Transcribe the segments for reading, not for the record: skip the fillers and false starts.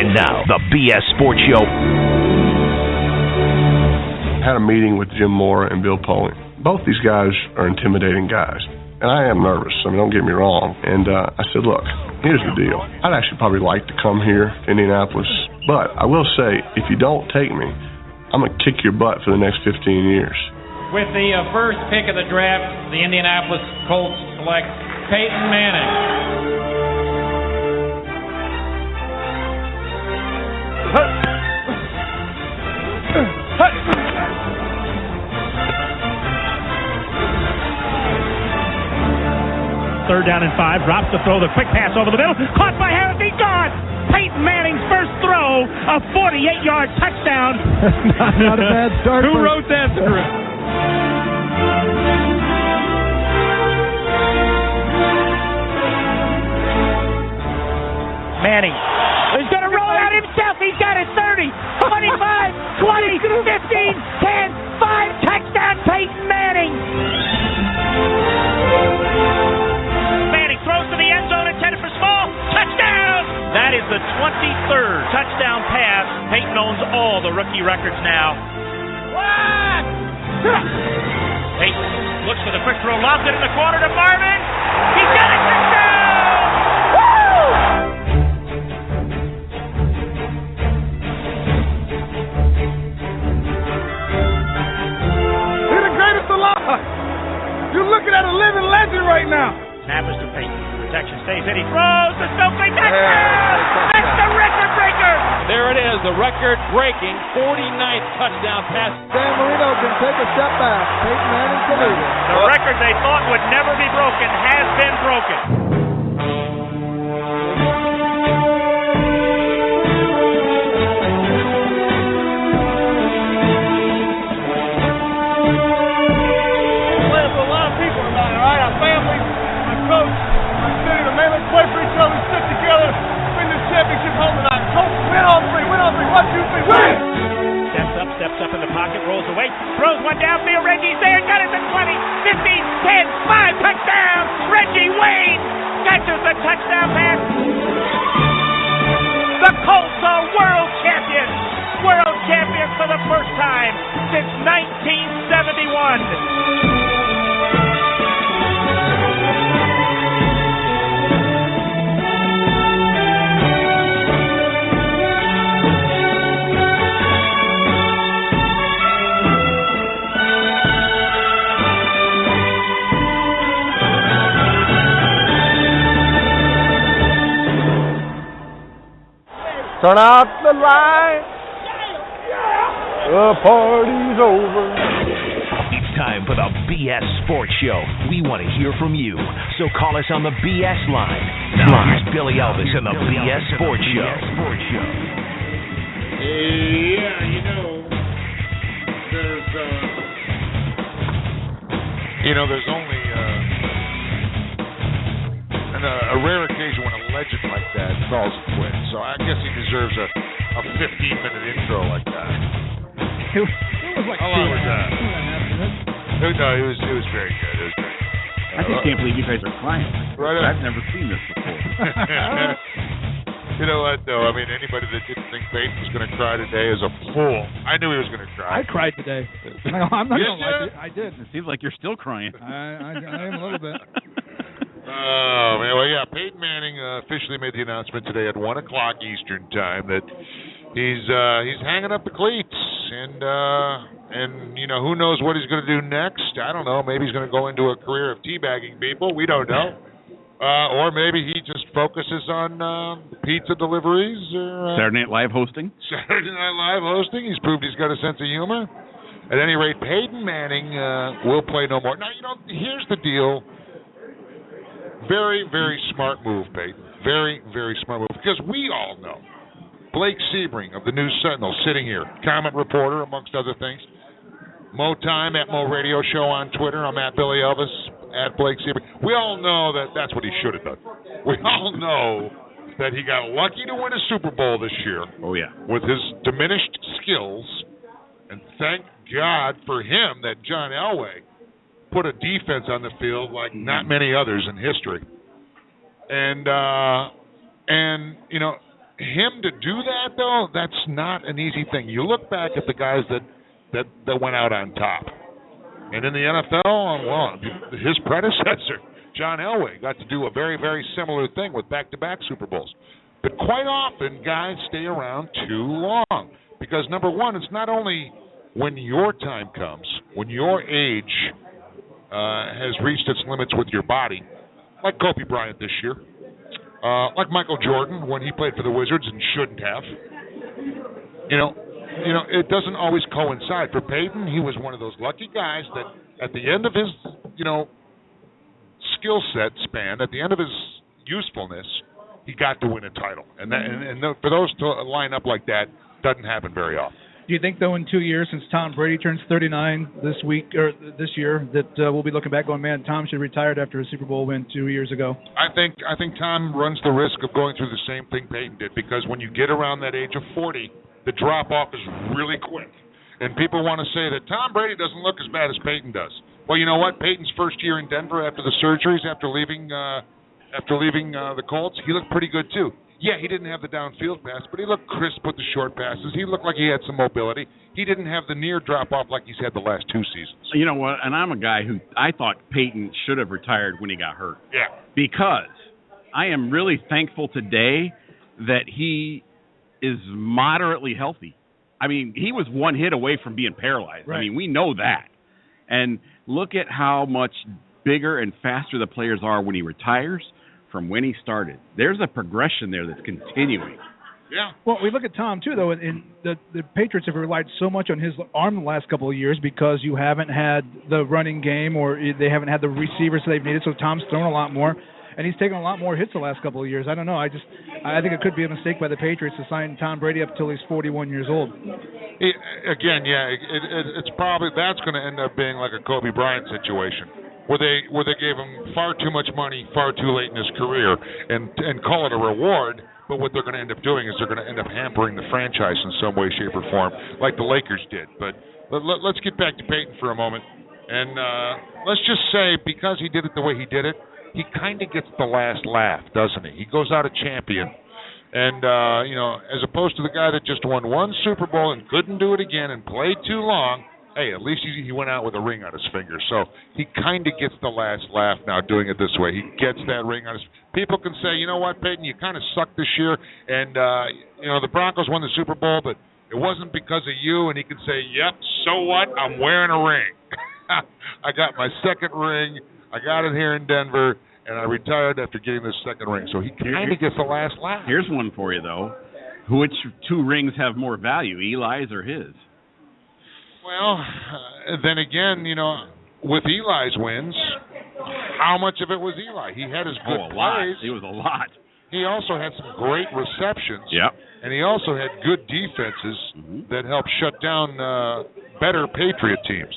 And now, the BS Sports Show. I had a meeting with Jim Mora and Bill Polian. Both these guys are intimidating guys. And I am nervous, I mean, don't get me wrong. And I said, look, here's the deal. I'd actually probably like to come here to Indianapolis, but I will say, if you don't take me, I'm going to kick your butt for the next 15 years. With the first pick of the draft, the Indianapolis Colts select Peyton Manning. Third down and 5, drops the throw, the quick pass over the middle, caught by Harris, he's gone! Peyton Manning's first throw, a 48-yard touchdown. not a bad start. Who wrote that script? Manning. He's going to roll it out himself. He's got it 30, 25, 20, 15, 10, 5, touchdown Peyton Manning. Manning throws to the end zone, intended for small, touchdown. That is the 23rd touchdown pass. Peyton owns all the rookie records now. What? Peyton looks for the quick throw, lobs it in the corner to Marvin. He's got a touchdown! Woo! You're the greatest alive. You're looking at a living legend right now. Snap is to Peyton. Protection stays in. He throws the Stokely touchdown! That's the record breaker! There it is, the record-breaking 49th touchdown pass. Dan Marino can take a step back. Peyton Manning's the leader. The record they thought would never be broken has been broken. Playing for a lot of people tonight, all right? Our family, my coach, my city, the men that play for each other, stick together, win this championship home tonight. Coach, win on three, 1, 2, 3, win! Steps up in the pocket, rolls away, throws one downfield, Reggie's there, got it to 20, 15, 10, 5, touchdown! Reggie Wayne catches the touchdown pass. The Colts are world champions for the first time since 1971. Turn out the light. The party's over. It's time for the BS Sports Show. We want to hear from you, so call us on the BS line. Now here's Billy Elvis and the BS Sports Show. Yeah, there's only a rare occasion when a legend like that calls it quits. So I guess he deserves a 15-minute intro like that. It was like how long was that? 2.5 minutes. No, it was very good. It was very good. I just can't believe you guys are crying. Right. I've never seen this before. You know what, though? I mean, anybody that didn't think Peyton was going to cry today is a fool. I knew he was going to cry. I cried today. I'm not going to lie. I did. It seems like you're still crying. I am a little bit. Oh, man. Well, yeah, Peyton Manning officially made the announcement today at 1 o'clock Eastern time that he's hanging up the cleats. And who knows what he's going to do next. I don't know. Maybe he's going to go into a career of teabagging people. We don't know. Or maybe he just focuses on pizza deliveries. Or Saturday Night Live hosting. Saturday Night Live hosting. He's proved he's got a sense of humor. At any rate, Peyton Manning will play no more. Now, here's the deal. Very, very smart move, Peyton. Very, very smart move. Because we all know Blake Sebring of the News Sentinel sitting here, comment reporter, amongst other things. Mo Time at Mo Radio Show on Twitter. I'm at Billy Elvis, at Blake Sebring. We all know that that's what he should have done. We all know that he got lucky to win a Super Bowl this year. Oh, yeah. With his diminished skills. And thank God for him that John Elway put a defense on the field like not many others in history. And him to do that, though, that's not an easy thing. You look back at the guys that went out on top. And in the NFL, well, his predecessor, John Elway, got to do a very, very similar thing with back-to-back Super Bowls. But quite often, guys stay around too long. Because, number one, it's not only when your time comes, when your age has reached its limits with your body, like Kobe Bryant this year, like Michael Jordan when he played for the Wizards and shouldn't have. You know, it doesn't always coincide. For Peyton, he was one of those lucky guys that at the end of his, skill set span, at the end of his usefulness, he got to win a title. And for those to line up like that, doesn't happen very often. Do you think, though, in 2 years, since Tom Brady turns 39 this year, that we'll be looking back going, man, Tom should have retired after a Super Bowl win 2 years ago? I think Tom runs the risk of going through the same thing Peyton did, because when you get around that age of 40, the drop-off is really quick. And people want to say that Tom Brady doesn't look as bad as Peyton does. Well, you know what? Peyton's first year in Denver after the surgeries, after leaving the Colts, he looked pretty good, too. Yeah, he didn't have the downfield pass, but he looked crisp with the short passes. He looked like he had some mobility. He didn't have the near drop-off like he's had the last 2 seasons. You know what? And I'm a guy who I thought Peyton should have retired when he got hurt. Yeah. Because I am really thankful today that he is moderately healthy. I mean, he was one hit away from being paralyzed. Right. I mean, we know that. And look at how much bigger and faster the players are when he retires from when he started. There's a progression there that's continuing. Yeah. Well, we look at Tom, too, though, and the Patriots have relied so much on his arm the last couple of years because you haven't had the running game or they haven't had the receivers they've needed, so Tom's thrown a lot more, and he's taken a lot more hits the last couple of years. I don't know. I think it could be a mistake by the Patriots to sign Tom Brady up until he's 41 years old. It's probably that's going to end up being like a Kobe Bryant situation, where they gave him far too much money far too late in his career and call it a reward. But what they're going to end up doing is they're going to end up hampering the franchise in some way, shape, or form, like the Lakers did. But let's get back to Peyton for a moment. And let's just say, because he did it the way he did it, he kind of gets the last laugh, doesn't he? He goes out a champion. And, as opposed to the guy that just won one Super Bowl and couldn't do it again and played too long, hey, at least he went out with a ring on his finger. So he kind of gets the last laugh now doing it this way. He gets that ring on his finger. People can say, you know what, Peyton, you kind of sucked this year. And, the Broncos won the Super Bowl, but it wasn't because of you. And he can say, yep, so what? I'm wearing a ring. I got my second ring. I got it here in Denver, and I retired after getting this second ring. So he kind of gets the last laugh. Here's one for you, though. Which 2 rings have more value, Eli's or his? Well, then again, with Eli's wins, how much of it was Eli? He had his good plays. It was a lot. He also had some great receptions. Yep. And he also had good defenses that helped shut down better Patriot teams.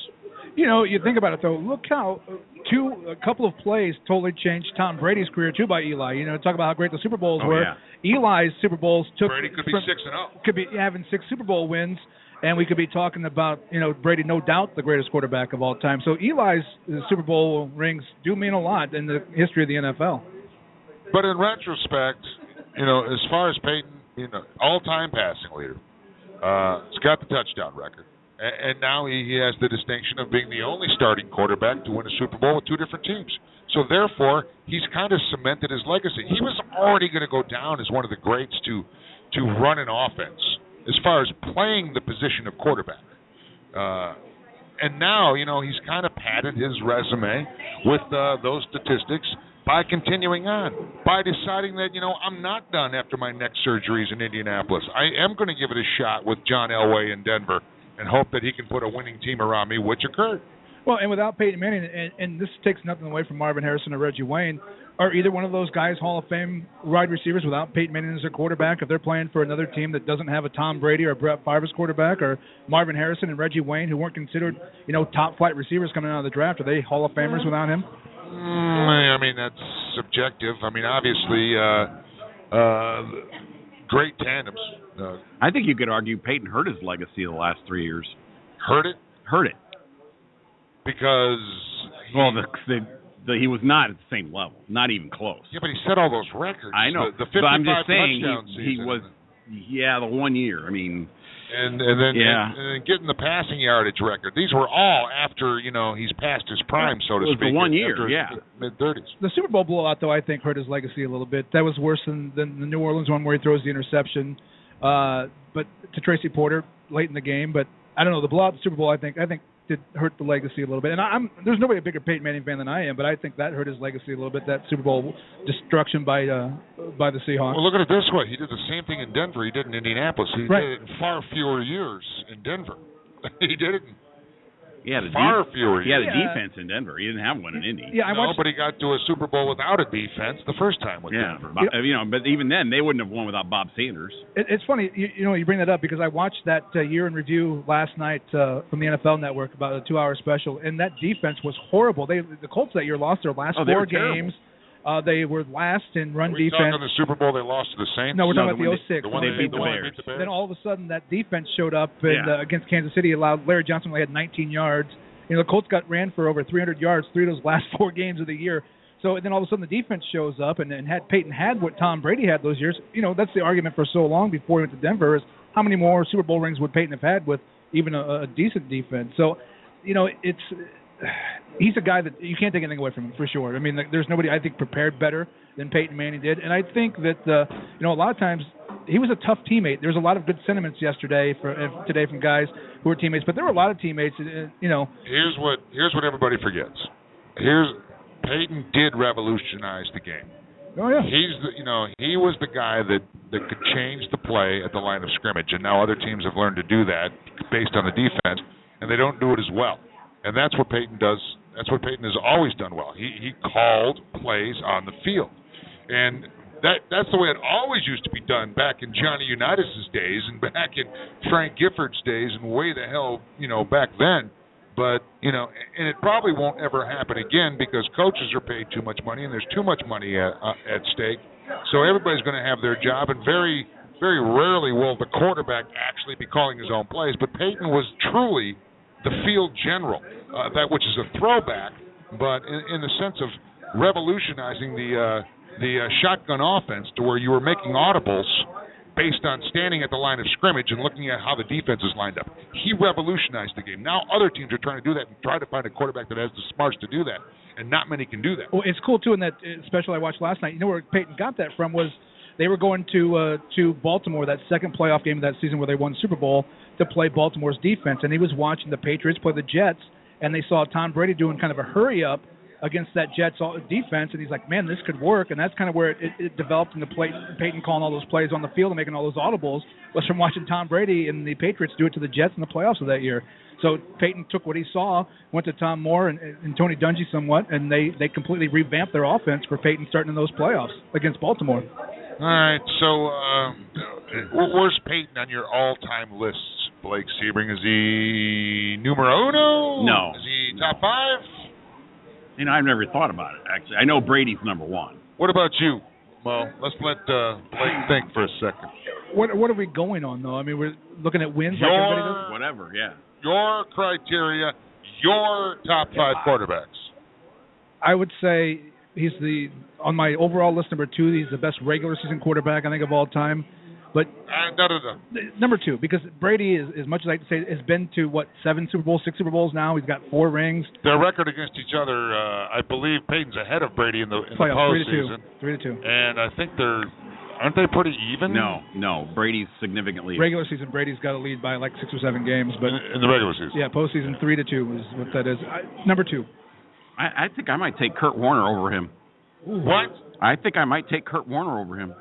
You think about it, though. Look how a couple of plays totally changed Tom Brady's career, too, by Eli. Talk about how great the Super Bowls were. Yeah. Eli's Super Bowls took... Brady could be 6-0. Could be having 6 Super Bowl wins, and we could be talking about, Brady, no doubt, the greatest quarterback of all time. So Eli's Super Bowl rings do mean a lot in the history of the NFL. But in retrospect, as far as Peyton, all-time passing leader, he's got the touchdown record. And now he has the distinction of being the only starting quarterback to win a Super Bowl with 2 different teams. So therefore, he's kind of cemented his legacy. He was already going to go down as one of the greats to run an offense as far as playing the position of quarterback. And now, he's kind of padded his resume with those statistics by continuing on, by deciding that, I'm not done after my neck surgeries in Indianapolis. I am going to give it a shot with John Elway in Denver and hope that he can put a winning team around me, which occurred. Well, and without Peyton Manning, and this takes nothing away from Marvin Harrison or Reggie Wayne, are either one of those guys Hall of Fame wide receivers without Peyton Manning as their quarterback if they're playing for another team that doesn't have a Tom Brady or a Brett Favre as quarterback, or Marvin Harrison and Reggie Wayne, who weren't considered, top-flight receivers coming out of the draft? Are they Hall of Famers without him? I mean, that's subjective. I mean, obviously, great tandems. I think you could argue Peyton hurt his legacy the last 3 years. Hurt it? Hurt it. Because... He was not at the same level, not even close. Yeah, but he set all those records. I know. The 55 but I'm just saying touchdown he season. was, the 1 year. I mean, and then getting the passing yardage record. These were all after he's past his prime, so to it was speak. The 1 year, mid-30s. The Super Bowl blowout, though, I think hurt his legacy a little bit. That was worse than the New Orleans one where he throws the interception, but to Tracy Porter late in the game. But I don't know, the blowout, the Super Bowl, I think did hurt the legacy a little bit. And there's nobody a bigger Peyton Manning fan than I am, but I think that hurt his legacy a little bit, that Super Bowl destruction by the Seahawks. Well, look at it this way. He did the same thing in Denver he did in Indianapolis. He did it in far fewer years in Denver. He did it in He had a defense in Denver. He didn't have one in Indy. Yeah, but he got to a Super Bowl without a defense the first time with Denver. But even then, they wouldn't have won without Bob Sanders. It's funny, you bring that up because I watched that year in review last night from the NFL Network, about a 2-hour special, and that defense was horrible. The Colts that year lost their last 4 games. They were last in run defense. Are we talking the Super Bowl they lost to the Saints? No, we're talking about the 06. The one they beat the Bears. Then all of a sudden that defense showed up against Kansas City, allowed Larry Johnson only had 19 yards. The Colts ran for over 300 yards 3 of those last 4 games of the year. So then all of a sudden the defense shows up, and had Peyton had what Tom Brady had those years, that's the argument for so long before he went to Denver, is how many more Super Bowl rings would Peyton have had with even a decent defense. So, he's a guy that you can't take anything away from him, for sure. I mean, there's nobody, I think, prepared better than Peyton Manning did. And I think that, a lot of times he was a tough teammate. There was a lot of good sentiments today from guys who were teammates, but there were a lot of teammates, Here's what everybody forgets. Peyton did revolutionize the game. Oh, yeah. He was the guy that could change the play at the line of scrimmage, and now other teams have learned to do that based on the defense, and they don't do it as well. And that's what Peyton does. That's what Peyton has always done well. He called plays on the field, and that's the way it always used to be done back in Johnny Unitas' days and back in Frank Gifford's days and way the hell back then. But and it probably won't ever happen again because coaches are paid too much money and there's too much money at stake. So everybody's going to have their job, and very, very rarely will the quarterback actually be calling his own plays. But Peyton was truly the field general, that which is a throwback, but in the sense of revolutionizing the shotgun offense to where you were making audibles based on standing at the line of scrimmage and looking at how the defense is lined up. He revolutionized the game. Now other teams are trying to do that and try to find a quarterback that has the smarts to do that, and not many can do that. Well, it's cool, too, in that special I watched last night. Where Peyton got that from was they were going to Baltimore, that second playoff game of that season where they won the Super Bowl, to play Baltimore's defense, and he was watching the Patriots play the Jets, and they saw Tom Brady doing kind of a hurry-up against that Jets defense, and he's like, man, this could work, and that's kind of where it developed into Peyton calling all those plays on the field and making all those audibles was from watching Tom Brady and the Patriots do it to the Jets in the playoffs of that year. So Peyton took what he saw, went to Tom Moore and Tony Dungy somewhat, and they completely revamped their offense for Peyton starting in those playoffs against Baltimore. All right, so where's Peyton on your all-time lists, Blake Sebring? Is he numero uno? No. Is he top 5? I've never thought about it, actually. I know Brady's number 1. What about you? Well, let's let Blake think for a second. What are we going on, though? I mean, we're looking at wins like everybody does? Whatever, yeah. Your criteria, your top 5 quarterbacks. I would say he's on my overall list, number 2, he's the best regular season quarterback, I think, of all time. But number 2, because Brady, as much as I like to say, has been to, 7 Super Bowls, 6 Super Bowls now. He's got 4 rings. Their record against each other, I believe Peyton's ahead of Brady in the postseason. 3-2. And I think aren't they pretty even? No. Brady's significantly. Regular season, Brady's got a lead by 6 or 7 games. But in the regular season. Yeah, postseason 3-2 is what that is. Number 2. I think I might take Kurt Warner over him. What? I think I might take Kurt Warner over him.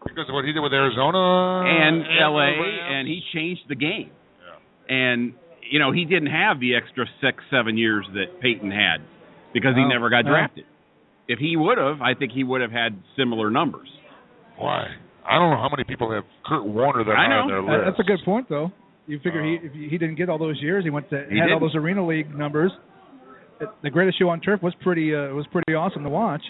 Because of what he did with Arizona and L.A., and he changed the game. Yeah. And, he didn't have the extra 6-7 years that Peyton had because he never got drafted. If he would have, I think he would have had similar numbers. Why? I don't know how many people have Kurt Warner that are on their list. That's a good point, though. You figure if he didn't get all those years, he had all those Arena League numbers. The greatest show on turf was pretty awesome to watch.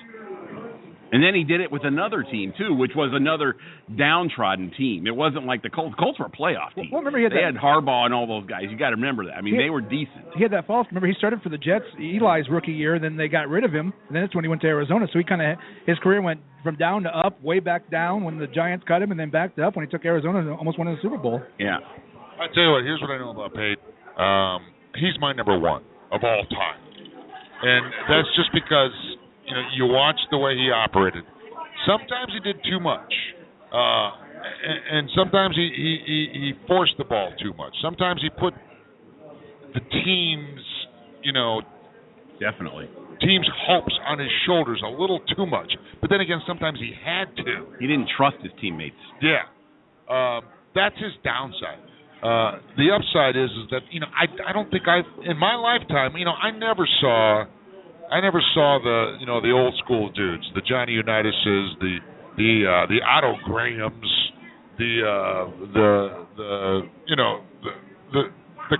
And then he did it with another team, too, which was another downtrodden team. It wasn't like the Colts. Colts were a playoff team. Well, remember they had Harbaugh and all those guys. You got to remember that. I mean, they were decent. He had that false. Remember, he started for the Jets Eli's rookie year, then they got rid of him, and then that's when he went to Arizona. So his career went from down to up, way back down when the Giants cut him, and then back to up when he took Arizona and almost won the Super Bowl. Yeah. I tell you what, here's what I know about Peyton. He's my number one of all time. And that's just because, you watch the way he operated. Sometimes he did too much. And sometimes he forced the ball too much. Sometimes he put the team's, definitely. Team's hopes on his shoulders a little too much. But then again, sometimes he had to. He didn't trust his teammates. Yeah. That's his downside. The upside is that I don't think in my lifetime I never saw the old school dudes, the Johnny Unitas's, the Otto Grahams, the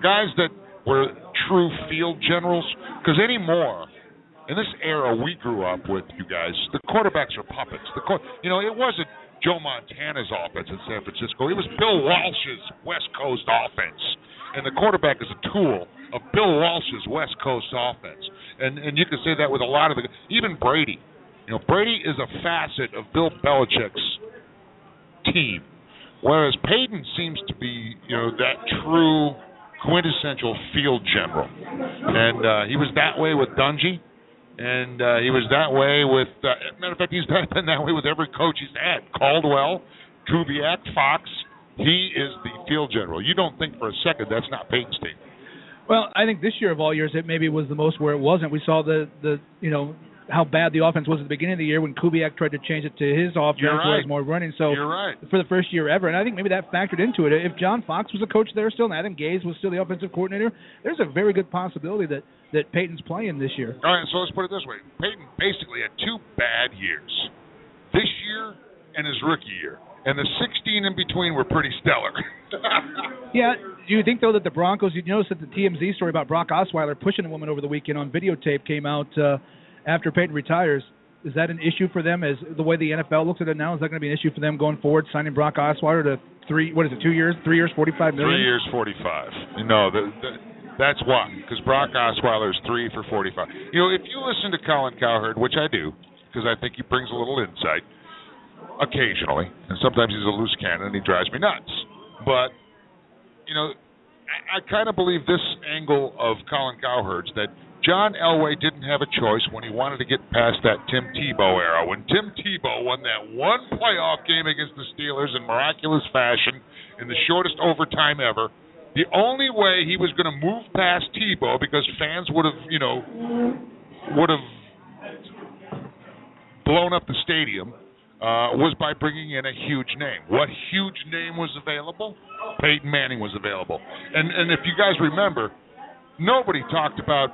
guys that were true field generals. Because anymore, in this era we grew up with, you guys, the quarterbacks are puppets. It wasn't Joe Montana's offense in San Francisco. It was Bill Walsh's West Coast offense. And the quarterback is a tool of Bill Walsh's West Coast offense. And you can say that with a lot of even Brady. Brady is a facet of Bill Belichick's team. Whereas Peyton seems to be, that true quintessential field general. And he was that way with Dungy. And he was that way with, matter of fact, he's been that way with every coach he's had. Caldwell, Kubiak, Fox. He is the field general. You don't think for a second that's not Peyton's team. Well, I think this year of all years, it maybe was the most where it wasn't. We saw the how bad the offense was at the beginning of the year when Kubiak tried to change it to his offense, where it was more running. So you're right. For the first year ever, and I think maybe that factored into it. If John Fox was a coach there still, and Adam Gase was still the offensive coordinator, there's a very good possibility that Peyton's playing this year. All right, so let's put it this way. Peyton basically had 2 bad years, this year and his rookie year. And the 16 in between were pretty stellar. Yeah. Do you think, though, that the Broncos, you notice that the TMZ story about Brock Osweiler pushing a woman over the weekend on videotape came out after Peyton retires. Is that an issue for them as the way the NFL looks at it now? Is that going to be an issue for them going forward, signing Brock Osweiler to 2 years, 3 years, $45 million? 3 years, 45. That's why, because Brock Osweiler is 3 for 45. If you listen to Colin Cowherd, which I do, because I think he brings a little insight, occasionally, and sometimes he's a loose cannon and he drives me nuts. But, I kind of believe this angle of Colin Cowherd's that John Elway didn't have a choice when he wanted to get past that Tim Tebow era. When Tim Tebow won that one playoff game against the Steelers in miraculous fashion in the shortest overtime ever, the only way he was going to move past Tebow, because fans would have blown up the stadium, was by bringing in a huge name. What huge name was available? Peyton Manning was available. And if you guys remember, nobody talked about,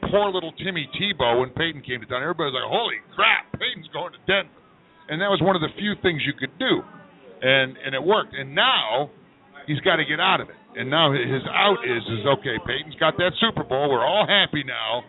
poor little Timmy Tebow when Peyton came to town. Everybody was like, holy crap, Peyton's going to Denver. And that was one of the few things you could do. And it worked. And now he's got to get out of it. And now his out is okay, Peyton's got that Super Bowl. We're all happy now.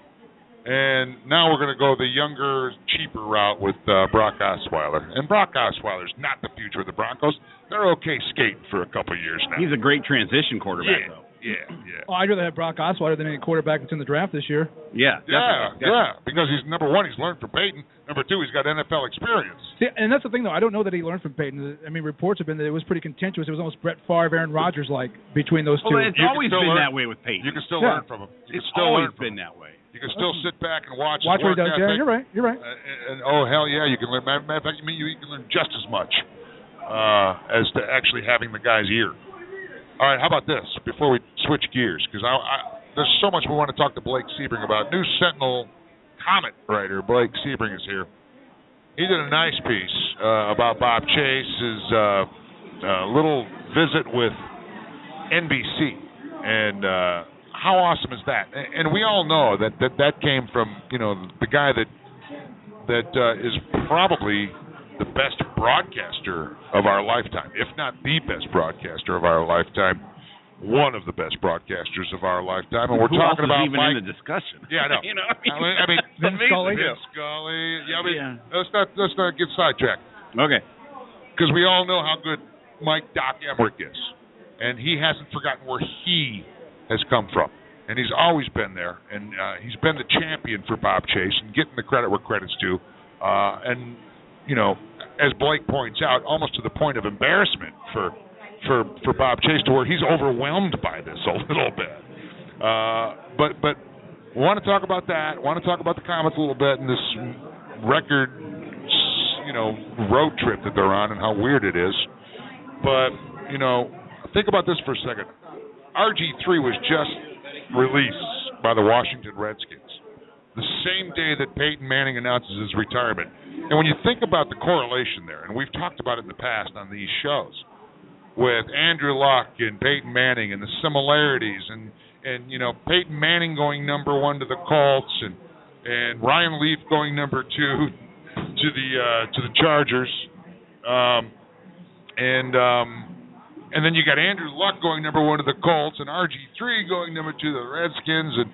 And now we're going to go the younger, cheaper route with Brock Osweiler. And Brock Osweiler's not the future of the Broncos. They're okay skating for a couple of years now. He's a great transition quarterback, though. Yeah. Well, I'd rather have Brock Osweiler than any quarterback that's in the draft this year. Yeah, because he's, number one, he's learned from Peyton. Number two, he's got NFL experience. See, and that's the thing, though. I don't know that he learned from Peyton. I mean, reports have been that it was pretty contentious. It was almost Brett Favre, Aaron Rodgers-like between those two. Well, it's always been that way with Peyton. You can still learn from him. It's always been that way. You can still sit back and watch what he does. Yeah, you're right. And oh, hell yeah, you can learn. Matter of fact, you can learn just as much as to actually having the guy's ear. All right, how about this before we switch gears? Because there's so much we want to talk to Blake Sebring about. New Sentinel Komet writer Blake Sebring is here. He did a nice piece about Bob Chase's little visit with NBC. And how awesome is that? And we all know that came from, the guy that is probably the best broadcaster of our lifetime, if not the best broadcaster of our lifetime, one of the best broadcasters of our lifetime. And we're talking about even Mike, in the discussion. Yeah, I know. You know, I mean, Vince Scully. Vince Scully. Yeah, let's not get sidetracked. Okay. Because we all know how good Mike Doc Emmerich is, and he hasn't forgotten where he has come from, and he's always been there, and he's been the champion for Bob Chase and getting the credit where credit's due, and as Blake points out, almost to the point of embarrassment for Bob Chase, to where he's overwhelmed by this a little bit. But want to talk about that. Want to talk about the Komets a little bit and this record, road trip that they're on and how weird it is. But think about this for a second. RG3 was just released by the Washington Redskins the same day that Peyton Manning announces his retirement. And when you think about the correlation there, and we've talked about it in the past on these shows, with Andrew Luck and Peyton Manning and the similarities, and Peyton Manning going number 1 to the Colts, and Ryan Leaf going number 2 to the Chargers, and then you got Andrew Luck going number 1 to the Colts, and RG3 going number 2 to the Redskins, and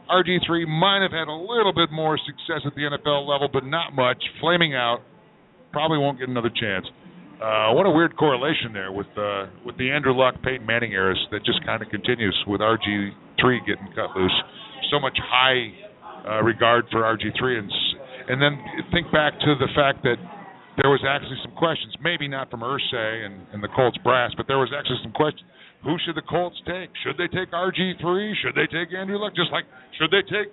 RG3 might have had a little bit more success at the NFL level, but not much. Flaming out, probably won't get another chance. What a weird correlation there with the Andrew Luck, Peyton Manning eras that just kind of continues with RG3 getting cut loose. So much high regard for RG3, and then think back to the fact that there was actually some questions, maybe not from Irsay and the Colts brass, but there was actually some questions. Who should the Colts take? Should they take RG3? Should they take Andrew Luck? Just like, should they take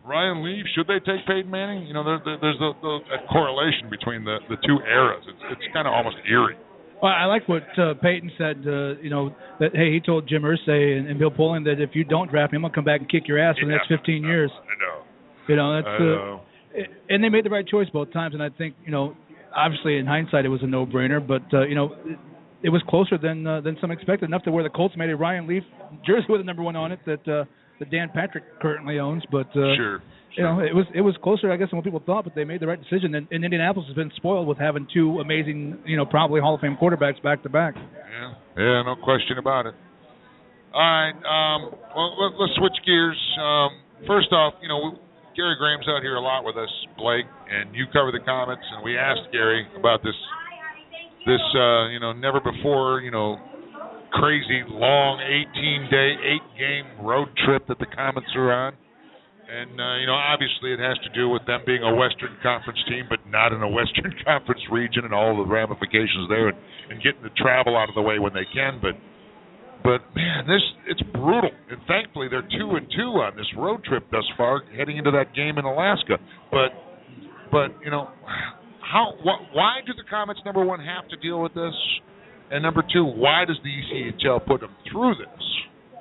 Ryan Leaf? Should they take Peyton Manning? There's a correlation between the two eras. It's kind of almost eerie. Well, I like what Peyton said, that, hey, he told Jim Irsay and Bill Polian that if you don't draft me, I'm going to come back and kick your ass for the next 15 years. I know. That's and they made the right choice both times, and I think, obviously in hindsight it was a no-brainer, but, it was closer than some expected, enough to where the Colts made a Ryan Leaf jersey with a number 1 on it that Dan Patrick currently owns. But sure. It was closer, I guess, than what people thought. But they made the right decision. And Indianapolis has been spoiled with having 2 amazing, probably Hall of Fame quarterbacks back to back. Yeah, no question about it. All right, well, let's switch gears. First off, Gary Graham's out here a lot with us, Blake, and you cover the Komets, and we asked Gary about this never before, crazy long 18-day, 8-game road trip that the Komets are on. And, obviously it has to do with them being a Western Conference team, but not in a Western Conference region and all the ramifications there, and getting the travel out of the way when they can. But man, it's brutal. And thankfully they're 2-2 on this road trip thus far, heading into that game in Alaska. But why do the Komets, number 1, have to deal with this? And number 2, why does the ECHL put them through this?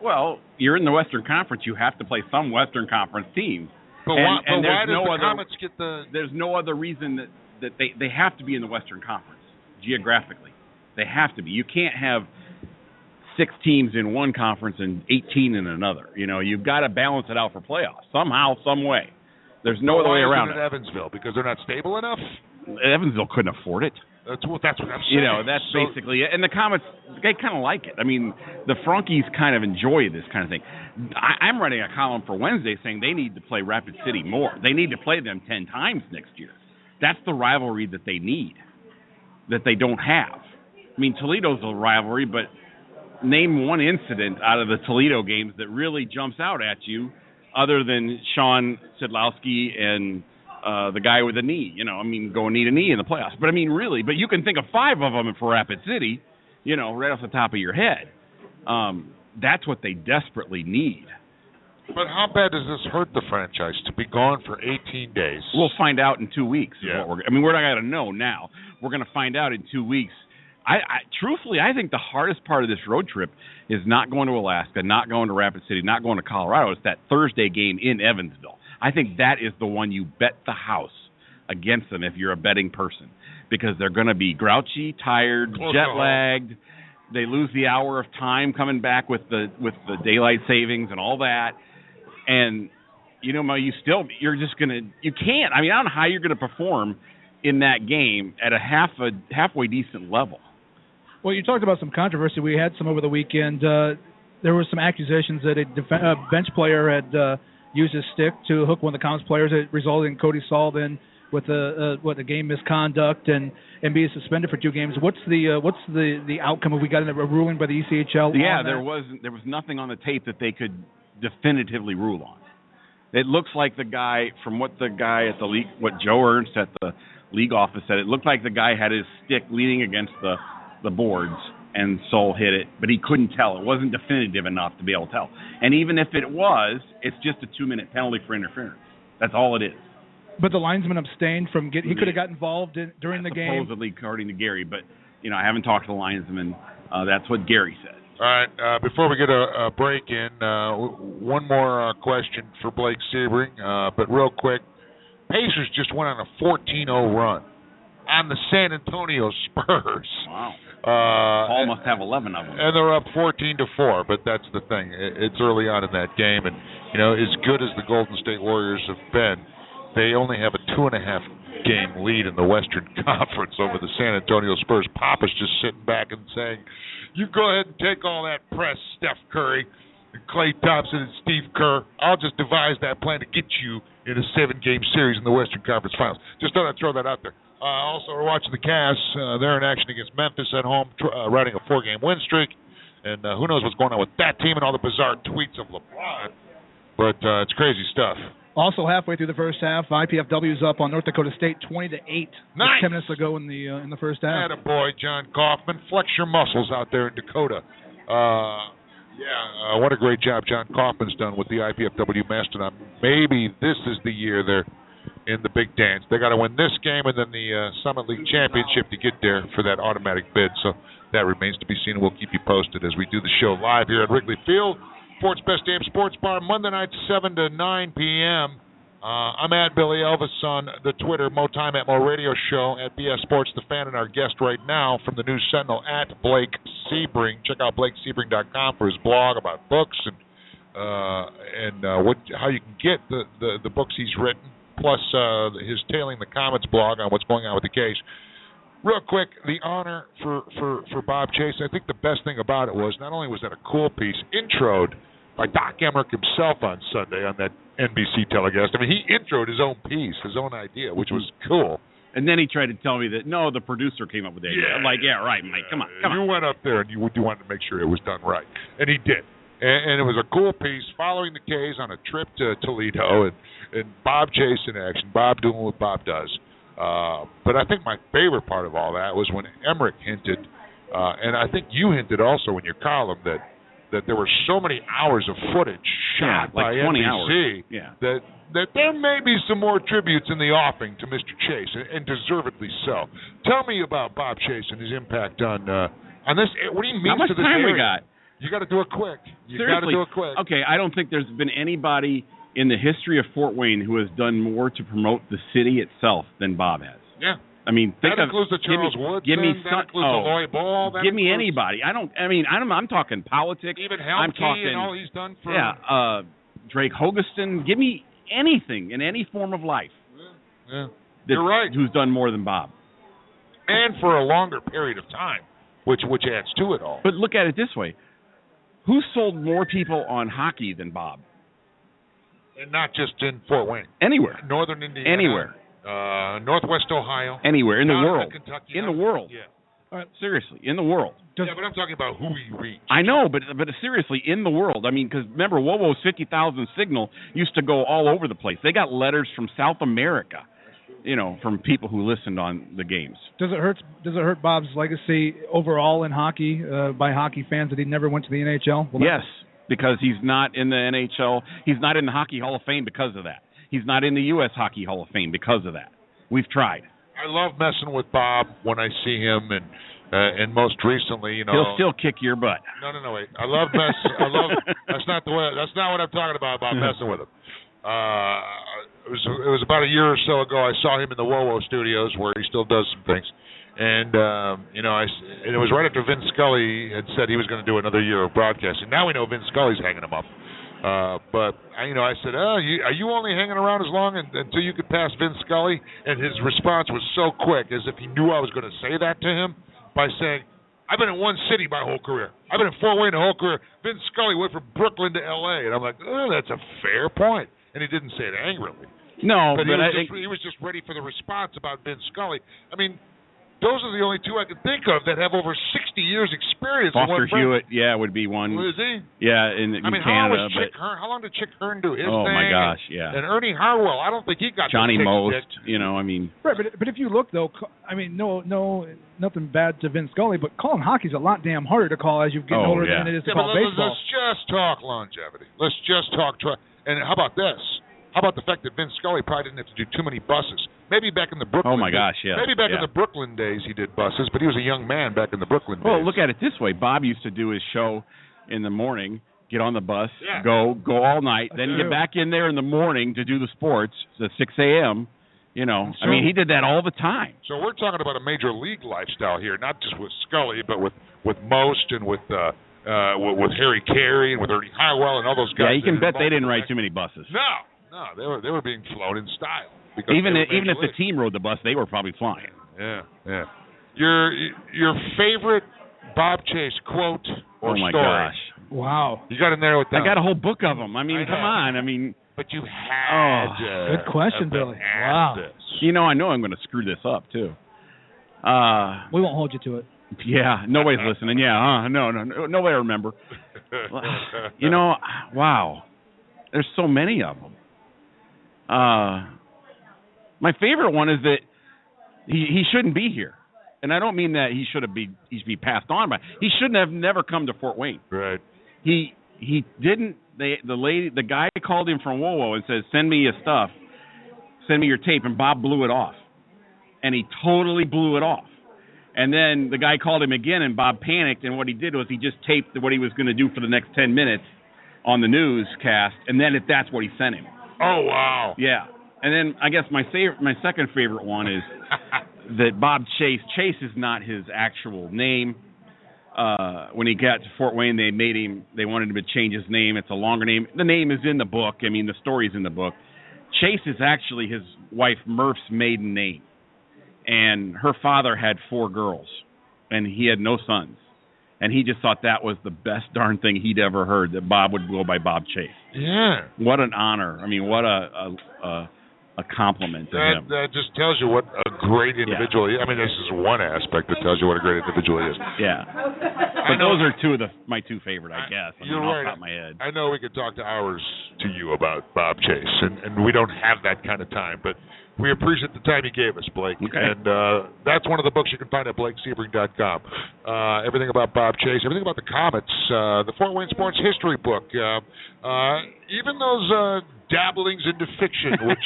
Well, you're in the Western Conference. You have to play some Western Conference teams. But why does the Komets get the... There's no other reason that they have to be in the Western Conference, geographically. They have to be. You can't have 6 teams in one conference and 18 in another. You've got to balance it out for playoffs, somehow, some way. There's no other way around it. Evansville, because they're not stable enough? Evansville couldn't afford it. That's what I'm saying. That's basically it. And the Komets, they kind of like it. I mean, the Frunkies kind of enjoy this kind of thing. I'm writing a column for Wednesday saying they need to play Rapid City more. They need to play them 10 times next year. That's the rivalry that they need, that they don't have. I mean, Toledo's a rivalry, but name one incident out of the Toledo games that really jumps out at you other than Sean Sidlowski and the guy with the knee, going knee to knee in the playoffs. But, really, but you can think of 5 of them for Rapid City, right off the top of your head. That's what they desperately need. But how bad does this hurt the franchise to be gone for 18 days? We'll find out in 2 weeks. Yeah. We're not going to know now. We're going to find out in 2 weeks. Truthfully, I think the hardest part of this road trip is not going to Alaska, not going to Rapid City, not going to Colorado. It's that Thursday game in Evansville. I think that is the one you bet the house against them if you're a betting person, because they're going to be grouchy, tired, jet-lagged. They lose the hour of time coming back with the daylight savings and all that. And, you can't. I don't know how you're going to perform in that game at a halfway decent level. Well, you talked about some controversy. We had some over the weekend. There were some accusations that a bench player had used his stick to hook one of the Komets players. It resulted in Cody Saul then with the game misconduct and being suspended for 2 games. What's the outcome? Have we got a ruling by the ECHL? Yeah, there was nothing on the tape that they could definitively rule on. It looks like the guy, from what the guy at the league, what Joe Ernst at the league office said, it looked like the guy had his stick leaning against the boards and Saul hit it, but he couldn't tell. It wasn't definitive enough to be able to tell. And even if it was, it's just a 2-minute penalty for interference. That's all it is. But the linesman abstained from he could have got involved during the game. Supposedly, according to Gary, but I haven't talked to the linesman. That's what Gary said. All right, before we get a break in, one more question for Blake Sebring, but real quick. Pacers just went on a 14-0 run on the San Antonio Spurs. Wow. Paul must have 11 of them. And they're up 14-4, but that's the thing. It's early on in that game, and as good as the Golden State Warriors have been, they only have a 2.5-game lead in the Western Conference over the San Antonio Spurs. Papa's just sitting back and saying, "You go ahead and take all that press, Steph Curry, and Klay Thompson, and Steve Kerr. I'll just devise that plan to get you in a 7-game series in the Western Conference Finals." Just thought I'd throw that out there. Also, we're watching the Cavs. They're in action against Memphis at home, riding a 4-game win streak. And who knows what's going on with that team and all the bizarre tweets of LeBron. But it's crazy stuff. Also, halfway through the first half, IPFW's up on North Dakota State 20-8. Nice. 10 minutes ago in the first half. Attaboy, John Kaufman. Flex your muscles out there in Dakota. What a great job John Kaufman's done with the IPFW Mastodon. Maybe this is the year they're in the big dance. They got to win this game and then the Summit League Championship to get there for that automatic bid. So that remains to be seen. We'll keep you posted as we do the show live here at Wrigley Field. Sports Best Damn Sports Bar, Monday nights, 7 to 9 p.m. I'm at Billy Elvis on the Twitter, Mo Time at Mo Radio Show, at BS Sports The Fan, and our guest right now from the News Sentinel, at Blake Sebring. Check out BlakeSebring.com for his blog about books and how you can get the books he's written, plus his Tailing the Komets blog on what's going on with the case. Real quick, the honor for Bob Chase. I think the best thing about it was not only was that a cool piece, introed by Doc Emmerich himself on Sunday on that NBC telecast. I mean, he introed his own piece, his own idea, which was cool. And then he tried to tell me that, no, the producer came up with the idea. I'm like, yeah, right, Mike, come on. You went up there and you wanted to make sure it was done right. And he did. And it was a cool piece following the K's on a trip to Toledo and Bob Chase in action, Bob doing what Bob does. But I think my favorite part of all that was when Emmerich hinted, and I think you hinted also in your column that there were so many hours of footage shot by 20 NBC hours. that there may be some more tributes in the offing to Mr. Chase, and deservedly so. Tell me about Bob Chase and his impact on this. What do you mean How much to this time area? we got? You got to do it quick. You got to Seriously. do it quick. Okay, I don't think there's been anybody in the history of Fort Wayne who has done more to promote the city itself than Bob has. Yeah. I mean, That includes the Charles Woodson, that includes the Loy Ball. Give me anybody. I'm talking politics. Even I'm Helmke talking, and all he's done for... Drake Hogeston. Give me anything in any form of life. Yeah. You're right. Who's done more than Bob. And for a longer period of time, which adds to it all. But look at it this way. Who sold more people on hockey than Bob? And not just in Fort Wayne. Anywhere. Northern Indiana. Anywhere. Northwest Ohio. Anywhere in the down to world. Kentucky. In the world. Yeah. Seriously, in the world. Yeah, but I'm talking about who he reached. I know, but seriously, in the world. I mean, because remember, WoWo's 50,000 signal used to go all over the place. They got letters from South America, from people who listened on the games. Does it hurt Bob's legacy overall in hockey by hockey fans that he never went to the NHL? Yes, because he's not in the NHL. He's not in the Hockey Hall of Fame because of that. He's not in the U.S. Hockey Hall of Fame because of that. We've tried. I love messing with Bob when I see him, and most recently, he'll still kick your butt. No, wait. I love that's not what I'm talking about messing with him. It was about a year or so ago. I saw him in the WoWo studios where he still does some things, and and it was right after Vince Scully had said he was going to do another year of broadcasting. Now we know Vince Scully's hanging him up. But I said, are you only hanging around as long until you could pass Vince Scully? And his response was so quick, as if he knew I was going to say that to him, by saying, I've been in one city my whole career. I've been in Fort Wayne the whole career. Vince Scully went from Brooklyn to L.A. And I'm like, that's a fair point. and he didn't say it angrily. No, but I he think was just ready for the response about Vin Scully. I mean, those are the only two I can think of that have over 60 years experience. Foster Hewitt, would be one. Who is he? Yeah, in Canada. How long did Chick Hearn do his thing? Oh, my gosh, yeah. And Ernie Harwell, I don't think he got Johnny the Most, Right, but if you look, though, nothing bad to Vin Scully, but calling hockey's a lot damn harder to call as you get older than it is to call baseball. Let's just talk longevity. Let's just talk. And how about this? How about the fact that Vin Scully probably didn't have to do too many buses? Maybe back in the Brooklyn Oh, my gosh, yeah. Maybe back in the Brooklyn days he did buses, but he was a young man back in the Brooklyn days. Well, look at it this way. Bob used to do his show in the morning, get on the bus, go all night, then get back in there in the morning to do the sports at 6 a.m., I mean, he did that all the time. So we're talking about a major league lifestyle here, not just with Scully, but with Most and with Harry Carey and with Ernie Harwell and all those guys. Yeah, you can bet they didn't ride too many buses. No, they were being flown in style. Even if the team rode the bus, they were probably flying. Yeah. Your favorite Bob Chase quote or story? Oh my gosh! Wow. You got to narrow it down. I got a whole book of them. I mean, come on. But you had. Good question, Billy. Wow. This. I know I'm going to screw this up too. We won't hold you to it. Yeah, nobody's listening. Yeah, no, nobody remember. Wow. There's so many of them. My favorite one is that he shouldn't be here, and I don't mean that he should be passed on, but he shouldn't have never come to Fort Wayne. Right. He didn't. The guy called him from WoWo and said, "Send me your stuff, send me your tape," and Bob blew it off, and he totally blew it off. And then the guy called him again, and Bob panicked, and what he did was he just taped what he was going to do for the next 10 minutes on the newscast, and then that's what he sent him. Oh, wow. Yeah. And then I guess my second favorite one is that Bob Chase is not his actual name. When he got to Fort Wayne, they wanted him to change his name. It's a longer name. The name is in the book. I mean, the story's in the book. Chase is actually his wife Murph's maiden name. And her father had 4 girls, and he had no sons. And he just thought that was the best darn thing he'd ever heard, that Bob would go by Bob Chase. Yeah. What an honor. I mean, what a compliment to him. That just tells you what a great individual he is. I mean, this is one aspect that tells you what a great individual he is. Yeah. But those are my two favorite, I guess. You're off right. the top of my head. I know we could talk to hours to you about Bob Chase, and we don't have that kind of time, but we appreciate the time you gave us, Blake. Okay. And that's one of the books you can find at BlakeSebring.com. Everything about Bob Chase, everything about the Komets, the Fort Wayne Sports History book, even those dabblings into fiction, which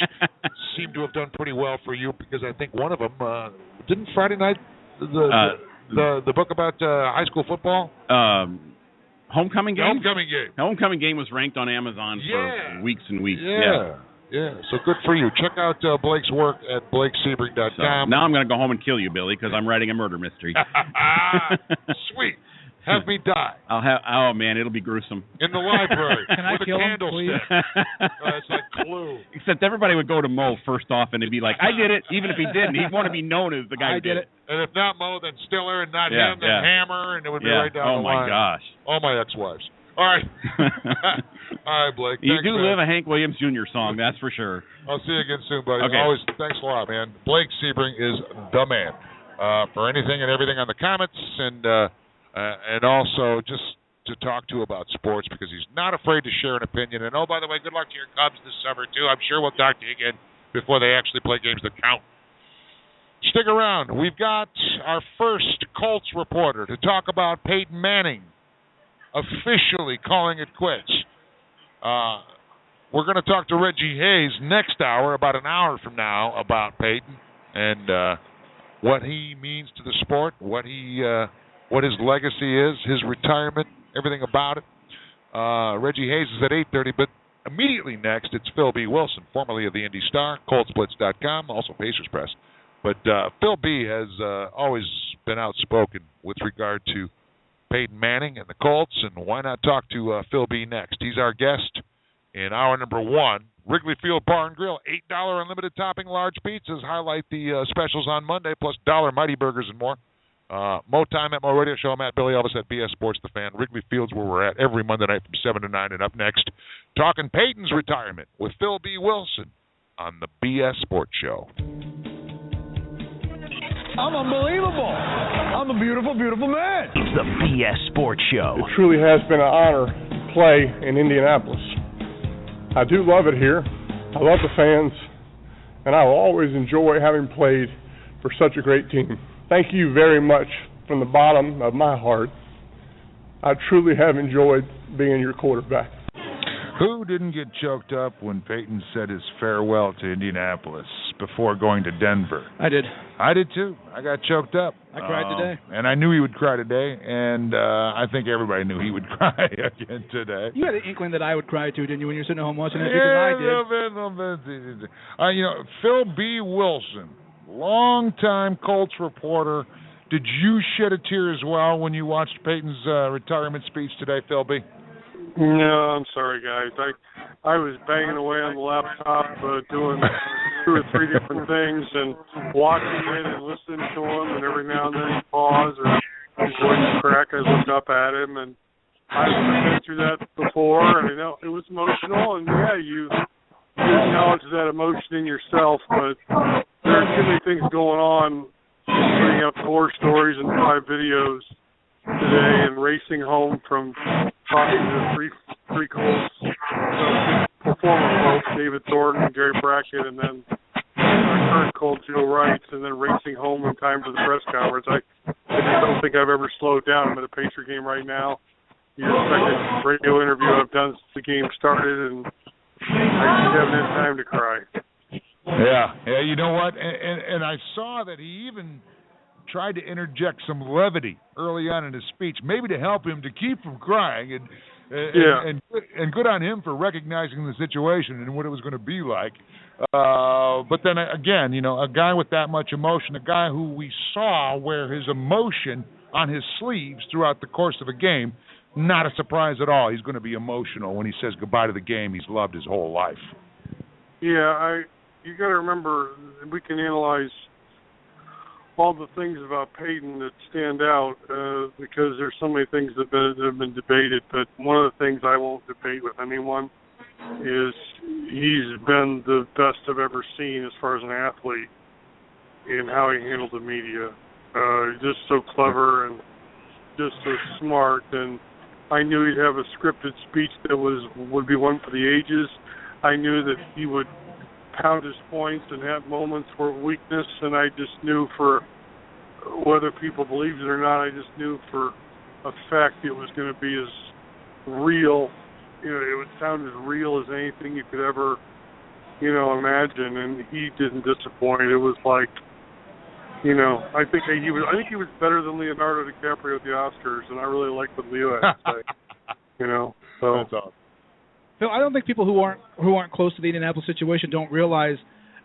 seem to have done pretty well for you, because I think one of them, didn't Friday Night, the book about high school football? Homecoming Game? Homecoming Game was ranked on Amazon for weeks and weeks. Yeah, so good for you. Check out Blake's work at BlakeSebring.com. So now I'm going to go home and kill you, Billy, because I'm writing a murder mystery. Sweet. Have me die. Oh, man, it'll be gruesome. In the library. Can I with kill a him, candlestick. It's like Clue. Except everybody would go to Mo first off, and it'd be like, I did it. Even if he didn't, he'd want to be known as the guy who did it. And if not Mo, then Stiller, and not him, then Hammer, and it would be right down the line. Oh, my gosh. All my ex-wives. All right. All right, Blake. You do live a Hank Williams Jr. song, that's for sure. I'll see you again soon, buddy. Okay. Always, thanks a lot, man. Blake Sebring is the man for anything and everything on the Komets, and also just to talk to about sports, because he's not afraid to share an opinion. And, oh, by the way, good luck to your Cubs this summer, too. I'm sure we'll talk to you again before they actually play games that count. Stick around. We've got our first Colts reporter to talk about Peyton Manning officially calling it quits. We're going to talk to Reggie Hayes next hour, about an hour from now, about Peyton and what he means to the sport, what his legacy is, his retirement, everything about it. Reggie Hayes is at 8:30, but immediately next, it's Phil B. Wilson, formerly of the Indy Star, ColtsBlitz.com, also Pacers Press. But Phil B. has always been outspoken with regard to Peyton Manning and the Colts, and why not talk to Phil B. next? He's our guest in hour number 1. Wrigley Field Bar and Grill, $8 unlimited topping large pizzas. Highlight the specials on Monday, plus $1 Mighty Burgers and more. Mo Time at Mo Radio Show. I'm at Billy Elvis at BS Sports The Fan. Wrigley Field's where we're at every Monday night from 7 to 9. And up next, talking Peyton's retirement with Phil B. Wilson on the BS Sports Show. I'm unbelievable. I'm a beautiful, beautiful man. It's the BS Sports Show. It truly has been an honor to play in Indianapolis. I do love it here. I love the fans, and I will always enjoy having played for such a great team. Thank you very much from the bottom of my heart. I truly have enjoyed being your quarterback. Who didn't get choked up when Peyton said his farewell to Indianapolis before going to Denver? I did. I did too. I got choked up. I cried today. And I knew he would cry today, and I think everybody knew he would cry again today. You had an inkling that I would cry too, didn't you, when you were sitting at home watching it? Because I did. Phil B. Wilson, longtime Colts reporter. Did you shed a tear as well when you watched Peyton's retirement speech today, Phil B.? No, I'm sorry, guys. I was banging away on the laptop, doing 2 or 3 different things, and watching it and listening to him, and every now and then he'd pause or his voice would crack. I looked up at him, and I've been through that before, and I know it was emotional, and yeah, you acknowledge that emotion in yourself, but there are too many things going on, putting up 4 stories and 5 videos today and racing home from talking to the three Colts, former Colts, David Thornton, Gary Brackett, and then our current Colt, Joe Wright, and then racing home in time for the press conference. I just don't think I've ever slowed down. I'm at a Pacer game right now. Your second radio interview I've done since the game started, and I just haven't had time to cry. Yeah, you know what? And I saw that he even tried to interject some levity early on in his speech, maybe to help him to keep from crying, and good on him for recognizing the situation and what it was going to be like. But then again, a guy with that much emotion, a guy who we saw wear his emotion on his sleeves throughout the course of a game, not a surprise at all. He's going to be emotional when he says goodbye to the game he's loved his whole life. Yeah, you got to remember, we can analyze all the things about Peyton that stand out because there's so many things that have been debated, but one of the things I won't debate with anyone is he's been the best I've ever seen as far as an athlete in how he handled the media. Just so clever and just so smart, and I knew he'd have a scripted speech that would be one for the ages. I knew that he would pound his points and have moments for weakness, and I just knew, for whether people believed it or not, I just knew for a fact it was going to be as real, it would sound as real as anything you could ever, imagine, and he didn't disappoint. It was like, I think he was better than Leonardo DiCaprio at the Oscars, and I really liked what Leo had to say. So that's awesome. Phil, I don't think people who aren't close to the Indianapolis situation don't realize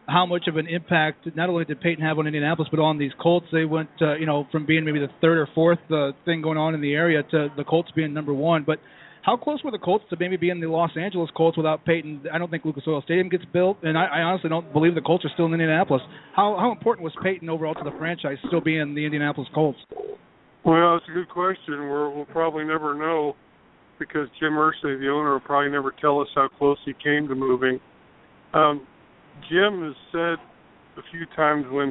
how much of an impact not only did Peyton have on Indianapolis, but on these Colts. They went, from being maybe the 3rd or 4th thing going on in the area to the Colts being number 1. But how close were the Colts to maybe being the Los Angeles Colts without Peyton? I don't think Lucas Oil Stadium gets built, and I honestly don't believe the Colts are still in Indianapolis. How important was Peyton overall to the franchise still being the Indianapolis Colts? Well, that's a good question. We'll probably never know, because Jim Irsay, the owner, will probably never tell us how close he came to moving. Jim has said a few times when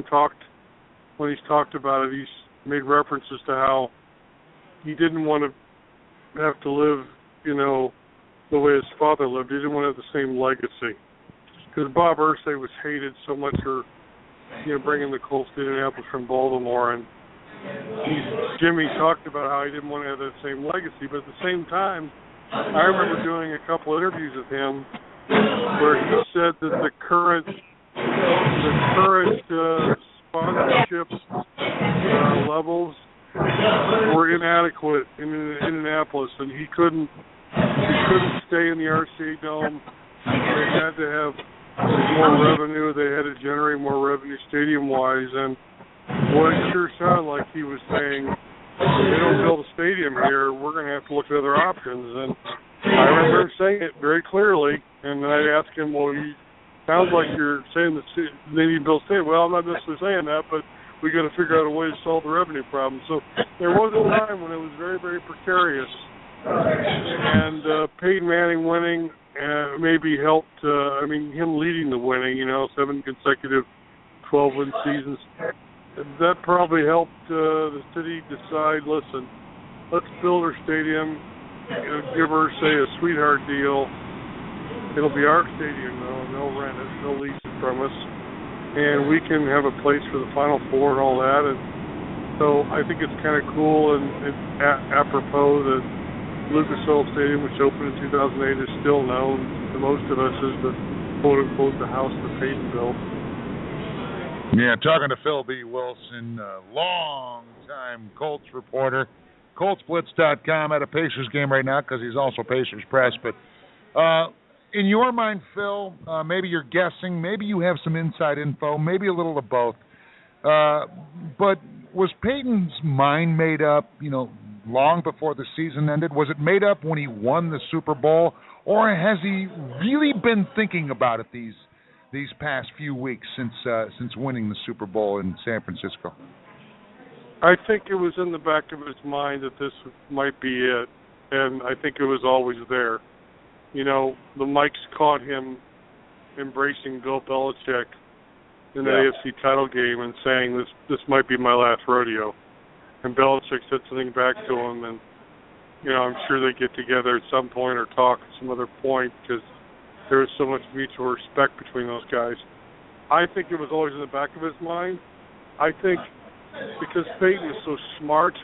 he's talked about it, he's made references to how he didn't want to have to live, the way his father lived. He didn't want to have the same legacy. Because Bob Irsay was hated so much for, bringing the Colts to Indianapolis from Baltimore, and Jimmy talked about how he didn't want to have that same legacy, but at the same time, I remember doing a couple interviews with him where he said that the current sponsorship levels were inadequate in Indianapolis, and he couldn't stay in the RCA Dome. They had to have more revenue. They had to generate more revenue stadium-wise, and what it sure sounded like he was saying, if they don't build a stadium here, we're going to have to look at other options. And I remember him saying it very clearly, and then I'd ask him, well, sounds like you're saying that they need to build a stadium. Well, I'm not necessarily saying that, but we got to figure out a way to solve the revenue problem. So there was a time when it was very, very precarious. And Peyton Manning winning maybe helped, him leading the winning, 7 consecutive 12-win seasons. That probably helped the city decide, listen, let's build our stadium, give her, say, a sweetheart deal. It'll be our stadium, though. No rent it, no lease it from us. And we can have a place for the Final Four and all that. And so I think it's kind of cool and apropos that Lucas Oil Stadium, which opened in 2008, is still known to most of us as the quote-unquote the house that Peyton built. Yeah, talking to Phil B. Wilson, long-time Colts reporter, ColtsBlitz.com, at a Pacers game right now because he's also Pacers Press. But in your mind, Phil, maybe you're guessing, maybe you have some inside info, maybe a little of both. But was Peyton's mind made up, long before the season ended? Was it made up when he won the Super Bowl, or has he really been thinking about it these past few weeks since winning the Super Bowl in San Francisco? I think it was in the back of his mind that this might be it, and I think it was always there. The mics caught him embracing Bill Belichick in the AFC title game and saying, this might be my last rodeo. And Belichick said something back to him, and, I'm sure they get together at some point or talk at some other point because there was so much mutual respect between those guys. I think it was always in the back of his mind. I think because Peyton is so smart,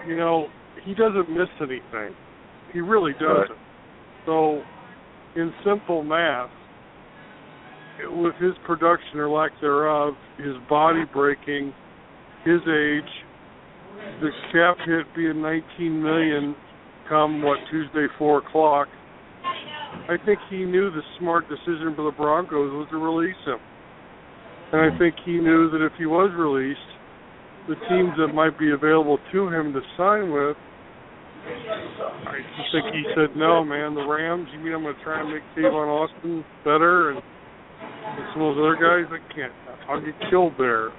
he doesn't miss anything. He really doesn't. So, in simple math, with his production or lack thereof, his body breaking, his age, the cap hit being $19 million come, Tuesday, 4 o'clock, I think he knew the smart decision for the Broncos was to release him. And I think he knew that if he was released, the teams that might be available to him to sign with, I just think he said, no, man, the Rams, you mean I'm going to try and make Tavon Austin better? And some of those other guys, I can't. I'll get killed there.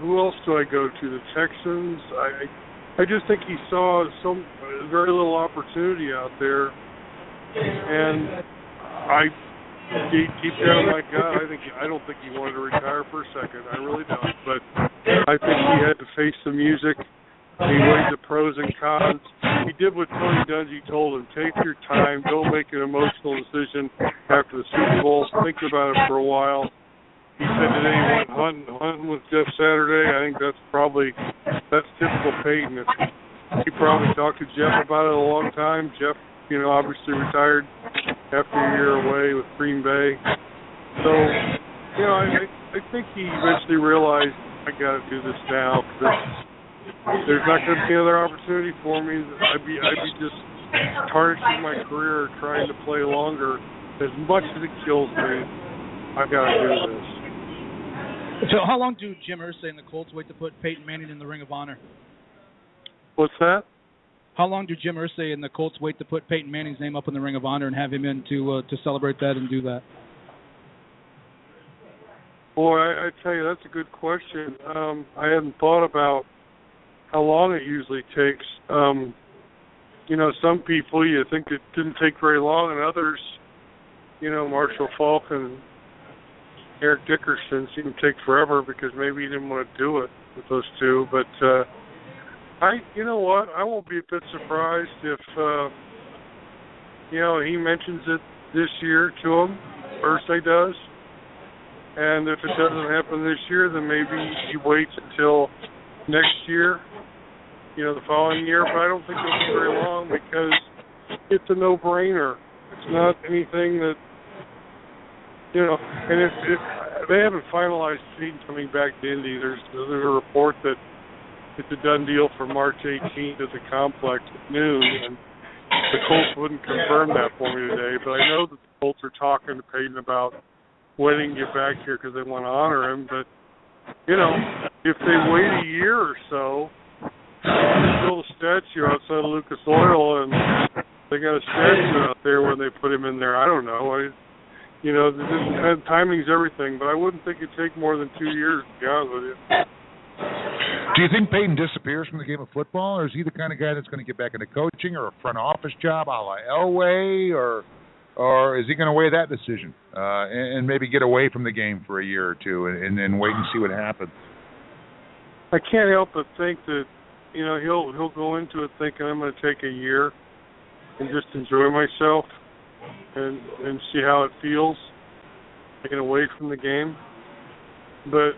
Who else do I go to? The Texans. I just think he saw very little opportunity out there, and deep down in my gut, I don't think he wanted to retire for a second. I really don't. But I think he had to face the music. He weighed the pros and cons. He did what Tony Dungy told him: take your time, don't make an emotional decision after the Super Bowl. Think about it for a while. He said today he went hunting with Jeff Saturday. I think that's typical Peyton. He probably talked to Jeff about it a long time. Jeff, obviously retired after a year away with Green Bay. So, I think he eventually realized, I got to do this now. There's not going to be another opportunity for me. I'd be just tarnishing my career trying to play longer. As much as it kills me, I got to do this. So how long do Jim Irsay and the Colts wait to put Peyton Manning in the Ring of Honor? What's that? How long do Jim Irsay and the Colts wait to put Peyton Manning's name up in the Ring of Honor and have him in to celebrate that and do that? Boy, I tell you, that's a good question. I hadn't thought about how long it usually takes. Some people, you think it didn't take very long, and others, Marshall Falk and Eric Dickerson seemed to take forever because maybe he didn't want to do it with those two. But you know what? I won't be a bit surprised if, he mentions it this year to him. Irsay does. And if it doesn't happen this year, then maybe he waits until next year, the following year. But I don't think it'll be very long because it's a no-brainer. It's not anything that, and if they haven't finalized Peyton coming back to Indy, there's a report that it's a done deal for March 18th at the complex at noon, and the Colts wouldn't confirm that for me today. But I know that the Colts are talking to Peyton about waiting to get back here because they want to honor him. But, if they wait a year or so, they build a statue outside of Lucas Oil, and they got a statue out there when they put him in there. I don't know. You know, timing's everything, but I wouldn't think it'd take more than 2 years, to be honest with you. Do you think Peyton disappears from the game of football, or is he the kind of guy that's going to get back into coaching or a front office job a la Elway, or is he going to weigh that decision and maybe get away from the game for a year or two and wait and see what happens? I can't help but think that, you know, he'll go into it thinking I'm going to take a year and just enjoy myself and see how it feels, taking away from the game. But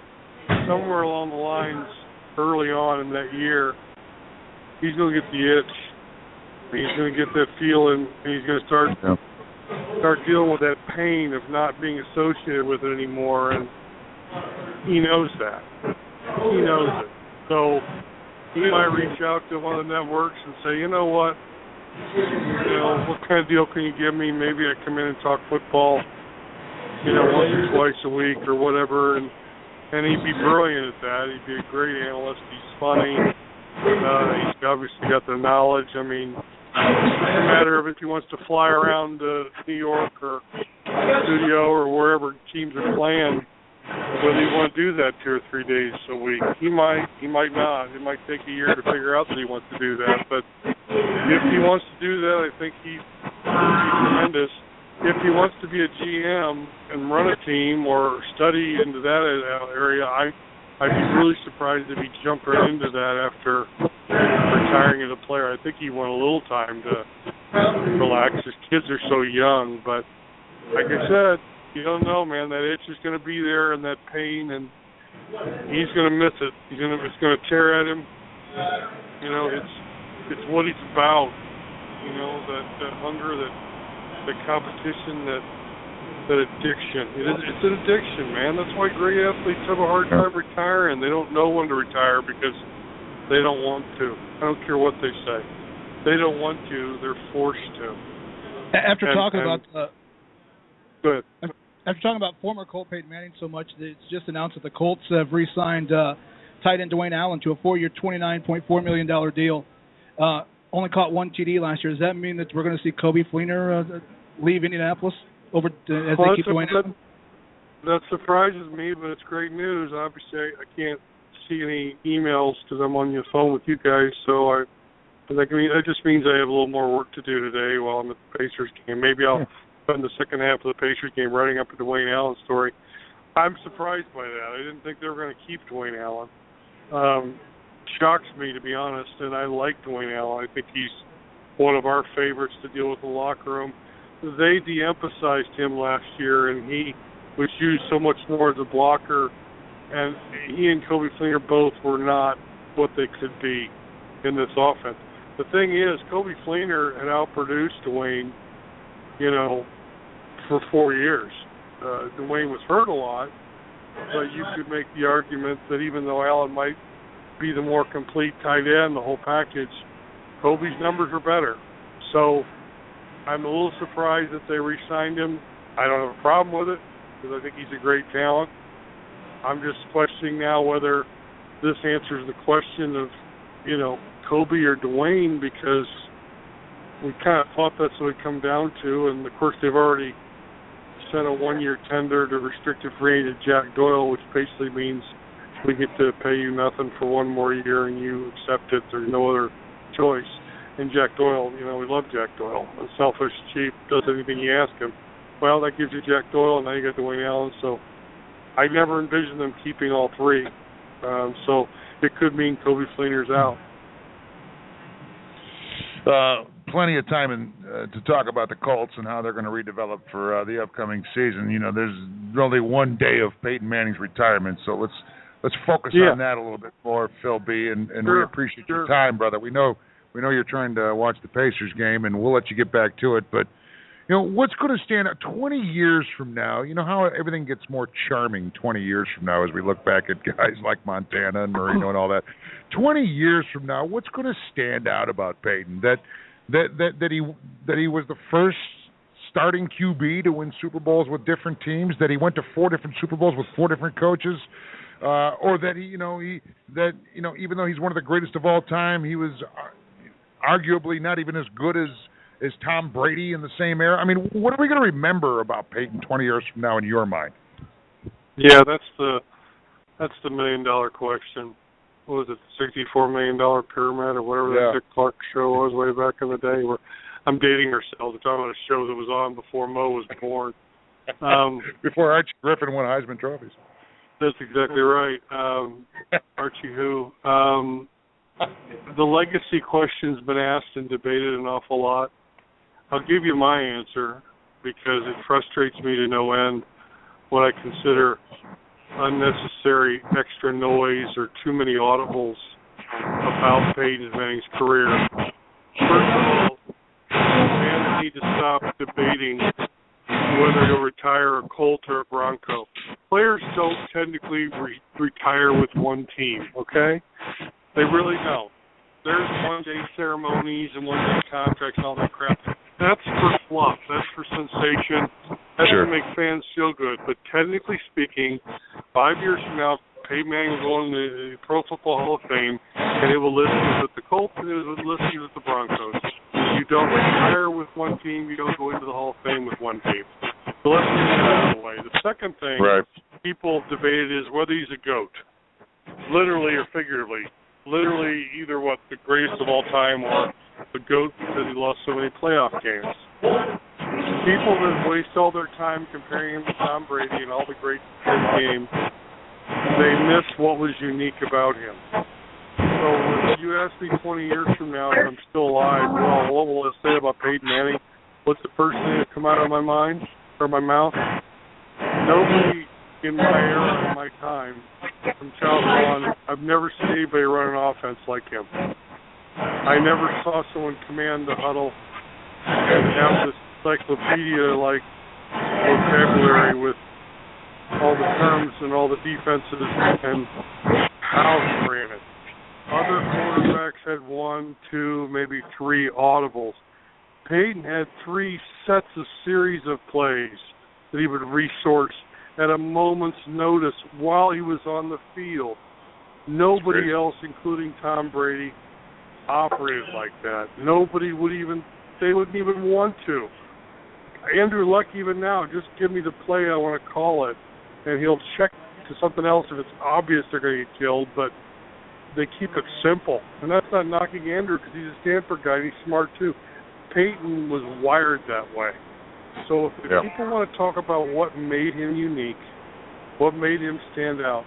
somewhere along the lines, early on in that year, he's going to get the itch. He's going to get that feeling, and he's going to start dealing with that pain of not being associated with it anymore, and he knows that. He knows it. So he might reach out to one of the networks and say, you know what, what kind of deal can you give me? Maybe I come in and talk football, once or twice a week or whatever, and he'd be brilliant at that. He'd be a great analyst. He's funny. He's obviously got the knowledge. I mean, it's a matter of if he wants to fly around New York or studio or wherever teams are playing, whether he want to do that 2 or 3 days a week. He might not. It might take a year to figure out that he wants to do that. But if he wants to do that, I think he's tremendous. If he wants to be a GM and run a team or study into that area, I'd be really surprised if he jumped right into that after retiring as a player. I think he want a little time to relax. His kids are so young, but like I said, you don't know, man. That itch is going to be there, and that pain, and he's going to miss it. It's going to tear at him. It's what he's about. That hunger, that competition, that addiction. It's an addiction, man. That's why great athletes have a hard time retiring. They don't know when to retire because they don't want to. I don't care what they say. They don't want to. They're forced to. After talking about former Colt Peyton Manning so much, that it's just announced that the Colts have re-signed tight end Dwayne Allen to a 4-year, $29.4 million deal. Only caught one TD last year. Does that mean that we're going to see Kobe Fleener leave Indianapolis as they keep Dwayne Allen? That surprises me, but it's great news. Obviously, I can't see any emails because I'm on the phone with you guys, so that just means I have a little more work to do today while I'm at the Pacers game. Maybe I'll spend the second half of the Pacers game writing up a Dwayne Allen story. I'm surprised by that. I didn't think they were going to keep Dwayne Allen. Shocks me, to be honest, and I like Dwayne Allen. I think he's one of our favorites to deal with the locker room. They de-emphasized him last year, and he was used so much more as a blocker, and he and Kobe Fleener both were not what they could be in this offense. The thing is, Kobe Fleener had outproduced Dwayne, for 4 years. Dwayne was hurt a lot, but you could make the argument that even though Allen might be the more complete tight end, the whole package, Kobe's numbers are better. So I'm a little surprised that they re-signed him. I don't have a problem with it because I think he's a great talent. I'm just questioning now whether this answers the question of, Kobe or Dwayne, because we kind of thought that's what it'd come down to. And, of course, they've already sent a 1-year tender to restricted free agent Jack Doyle, which basically means we get to pay you nothing for 1 more year and you accept it. There's no other choice. And Jack Doyle, we love Jack Doyle. Unselfish, cheap, does anything you ask him. Well, that gives you Jack Doyle, and now you got Dwayne Allen. So I never envisioned them keeping all three. So it could mean Kobe Fleener's out. Plenty of time to talk about the Colts and how they're going to redevelop for the upcoming season. There's only 1 day of Peyton Manning's retirement, so let's focus on that a little bit more, Phil B. And we appreciate your time, brother. We know you're trying to watch the Pacers game, and we'll let you get back to it. But what's going to stand out 20 years from now? How everything gets more charming 20 years from now as we look back at guys like Montana and Marino and all that. 20 years from now, what's going to stand out about Peyton? That he was the first starting QB to win Super Bowls with different teams, that he went to 4 different Super Bowls with 4 different coaches, or that even though he's one of the greatest of all time, he was arguably not even as good as Is Tom Brady in the same era? I mean, what are we going to remember about Peyton 20 years from now in your mind? Yeah, that's the $1 million question. What was it, $64 million pyramid or whatever that Dick Clark show was way back in the day? Where I'm dating ourselves. We're talking about a show that was on before Mo was born. Before Archie Griffin won Heisman trophies. That's exactly right. Archie who? The legacy question's been asked and debated an awful lot. I'll give you my answer because it frustrates me to no end what I consider unnecessary extra noise or too many audibles about Peyton Manning's career. First of all, fans need to stop debating whether he'll retire a Colt or a Bronco. Players don't technically retire with one team, okay? They really don't. There's one-day ceremonies and one-day contracts and all that crap. That's for fluff. That's for sensation. That's to make fans feel good. But technically speaking, 5 years from now, Peyton Manning will go in the Pro Football Hall of Fame, and it will list you with the Colts and it will list you with the Broncos. You don't retire with one team. You don't go into the Hall of Fame with one team. So let's get that out of the way. The second thing people debated is whether he's a GOAT, literally or figuratively. Literally either the greatest of all time or the GOAT because he lost so many playoff games. People that waste all their time comparing him to Tom Brady and all the great games, they miss what was unique about him. So if you ask me 20 years from now if I'm still alive, well, what will I say about Peyton Manning? What's the first thing that come out of my mind or my mouth? Nobody in my era, in my time, from childhood on, I've never seen anybody run an offense like him. I never saw someone command the huddle and have this encyclopedia-like vocabulary with all the terms and all the defenses and how he ran it. Other quarterbacks had 1, 2, maybe 3 audibles. Peyton had 3 sets of series of plays that he would resource at a moment's notice while he was on the field. Nobody else, including Tom Brady, operated like that. Nobody would even, they wouldn't even want to. Andrew Luck, even now, just give me the play I want to call it, and he'll check to something else if it's obvious they're going to get killed, but they keep it simple. And that's not knocking Andrew because he's a Stanford guy and he's smart too. Peyton was wired that way. So if people want to talk about what made him unique, what made him stand out,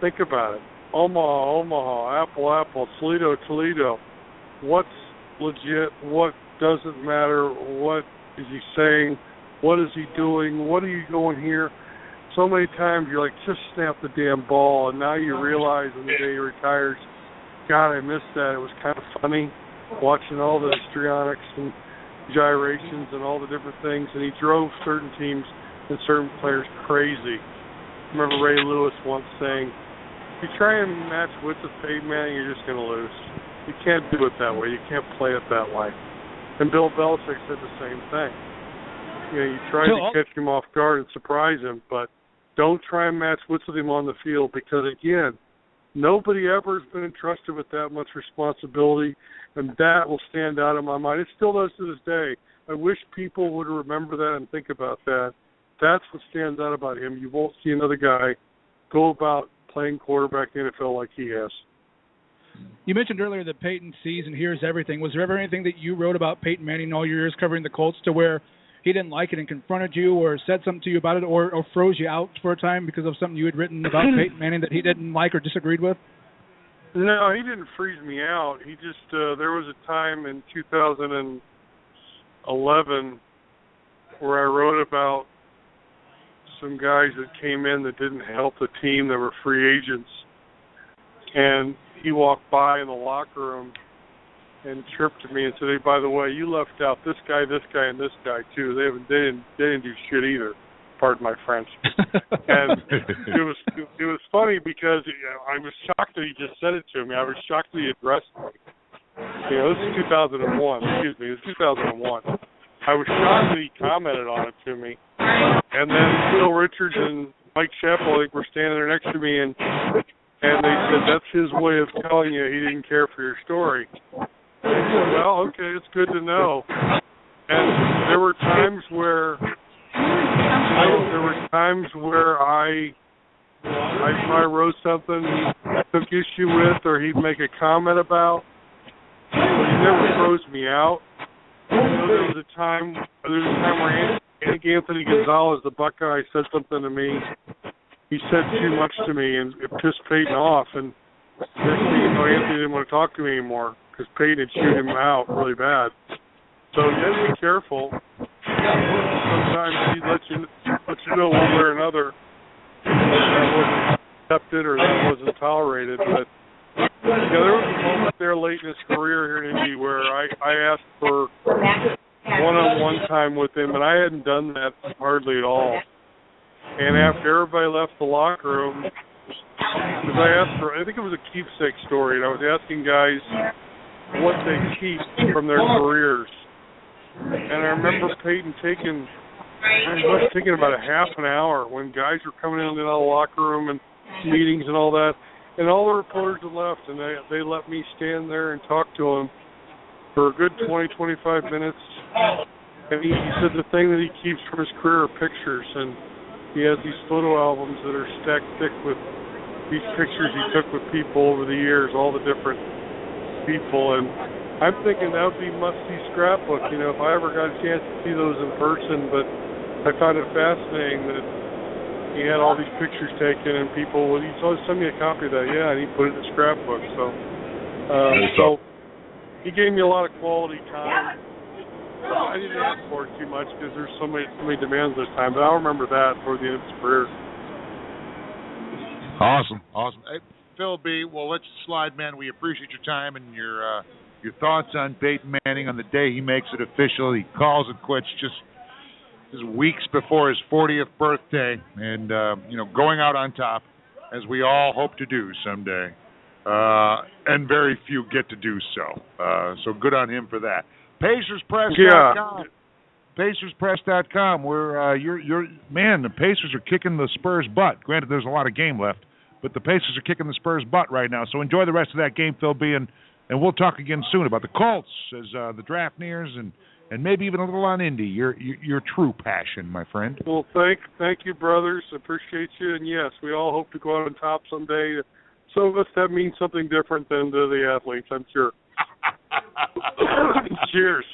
think about it. Omaha, Apple, Toledo. What's legit? What doesn't matter? What is he saying? What is he doing? What are you going here? So many times you're like, just snap the damn ball, and now you realize when the day he retires, God, I missed that. It was kind of funny watching all the histrionics and gyrations and all the different things, and he drove certain teams and certain players crazy. I remember Ray Lewis once saying, if you try and match wits with Peyton Manning, you're just going to lose. You can't do it that way. You can't play it that way. And Bill Belichick said the same thing. You know, you try to catch him off guard and surprise him, but don't try and match wits with him on the field because, again, nobody ever has been entrusted with that much responsibility, and that will stand out in my mind. It still does to this day. I wish people would remember that and think about that. That's what stands out about him. You won't see another guy go about playing quarterback in the NFL like he has. You mentioned earlier that Peyton sees and hears everything. Was there ever anything that you wrote about Peyton Manning all your years covering the Colts to where he didn't like it and confronted you or said something to you about it or froze you out for a time because of something you had written about Peyton Manning that he didn't like or disagreed with? No, he didn't freeze me out. He just, there was a time in 2011 where I wrote about some guys that came in that didn't help the team that were free agents. And he walked by in the locker room and chirped at me and said, hey, by the way, you left out this guy, and this guy, too. They didn't do shit either. Pardon my French. And it was funny because I was shocked that he just said it to me. I was shocked that he addressed me. You know, this is 2001. Excuse me, it was 2001. I was shocked that he commented on it to me. And then Phil Richards and Mike Chappell, I think, were standing there next to me, and they said, that's his way of telling you he didn't care for your story. And I said, well, okay, it's good to know. And there were times where I wrote something he took issue with or he'd make a comment about, but he never throws me out. There was a time where Anthony Gonzalez, the Buckeye, said something to me. He said too much to me, and it pissed Peyton off. And next thing you know, Anthony didn't want to talk to me anymore because Peyton had chewed him out really bad. So you have to be careful. Sometimes he lets you know one way or another that wasn't accepted or that wasn't tolerated. But there was a moment there late in his career here in Indy where I asked for one-on-one time with him, and I hadn't done that hardly at all. And after everybody left the locker room, because I asked for, I think it was a keepsake story, and I was asking guys what they keep from their careers. And I remember Peyton taking about a half an hour when guys were coming in and out of the locker room and meetings and all that. And all the reporters had left, and they let me stand there and talk to him for a good 20, 25 minutes. And he said the thing that he keeps from his career are pictures, and he has these photo albums that are stacked thick with these pictures he took with people over the years, all the different people. And I'm thinking that would be must-see scrapbook, if I ever got a chance to see those in person. But I found it fascinating that he had all these pictures taken, and people would, he always send me a copy of that, and he put it in a scrapbook. So he gave me a lot of quality time. I didn't ask for it too much because there's so many demands this time, but I'll remember that toward the end of his career. Awesome. Hey, Phil B., well, let's slide, man. We appreciate your time and your thoughts on Peyton Manning on the day he makes it official. He calls it quits just weeks before his 40th birthday, and going out on top, as we all hope to do someday, and very few get to do so. So good on him for that. PacersPress.com. PacersPress.com. Where the Pacers are kicking the Spurs' butt. Granted, there's a lot of game left, but the Pacers are kicking the Spurs' butt right now. So enjoy the rest of that game, Phil B. And we'll talk again soon about the Colts as the draft nears, and maybe even a little on Indy. Your true passion, my friend. Well, thank you, brothers. Appreciate you. And yes, we all hope to go out on top someday. Some of us, that means something different than to the athletes, I'm sure. Cheers.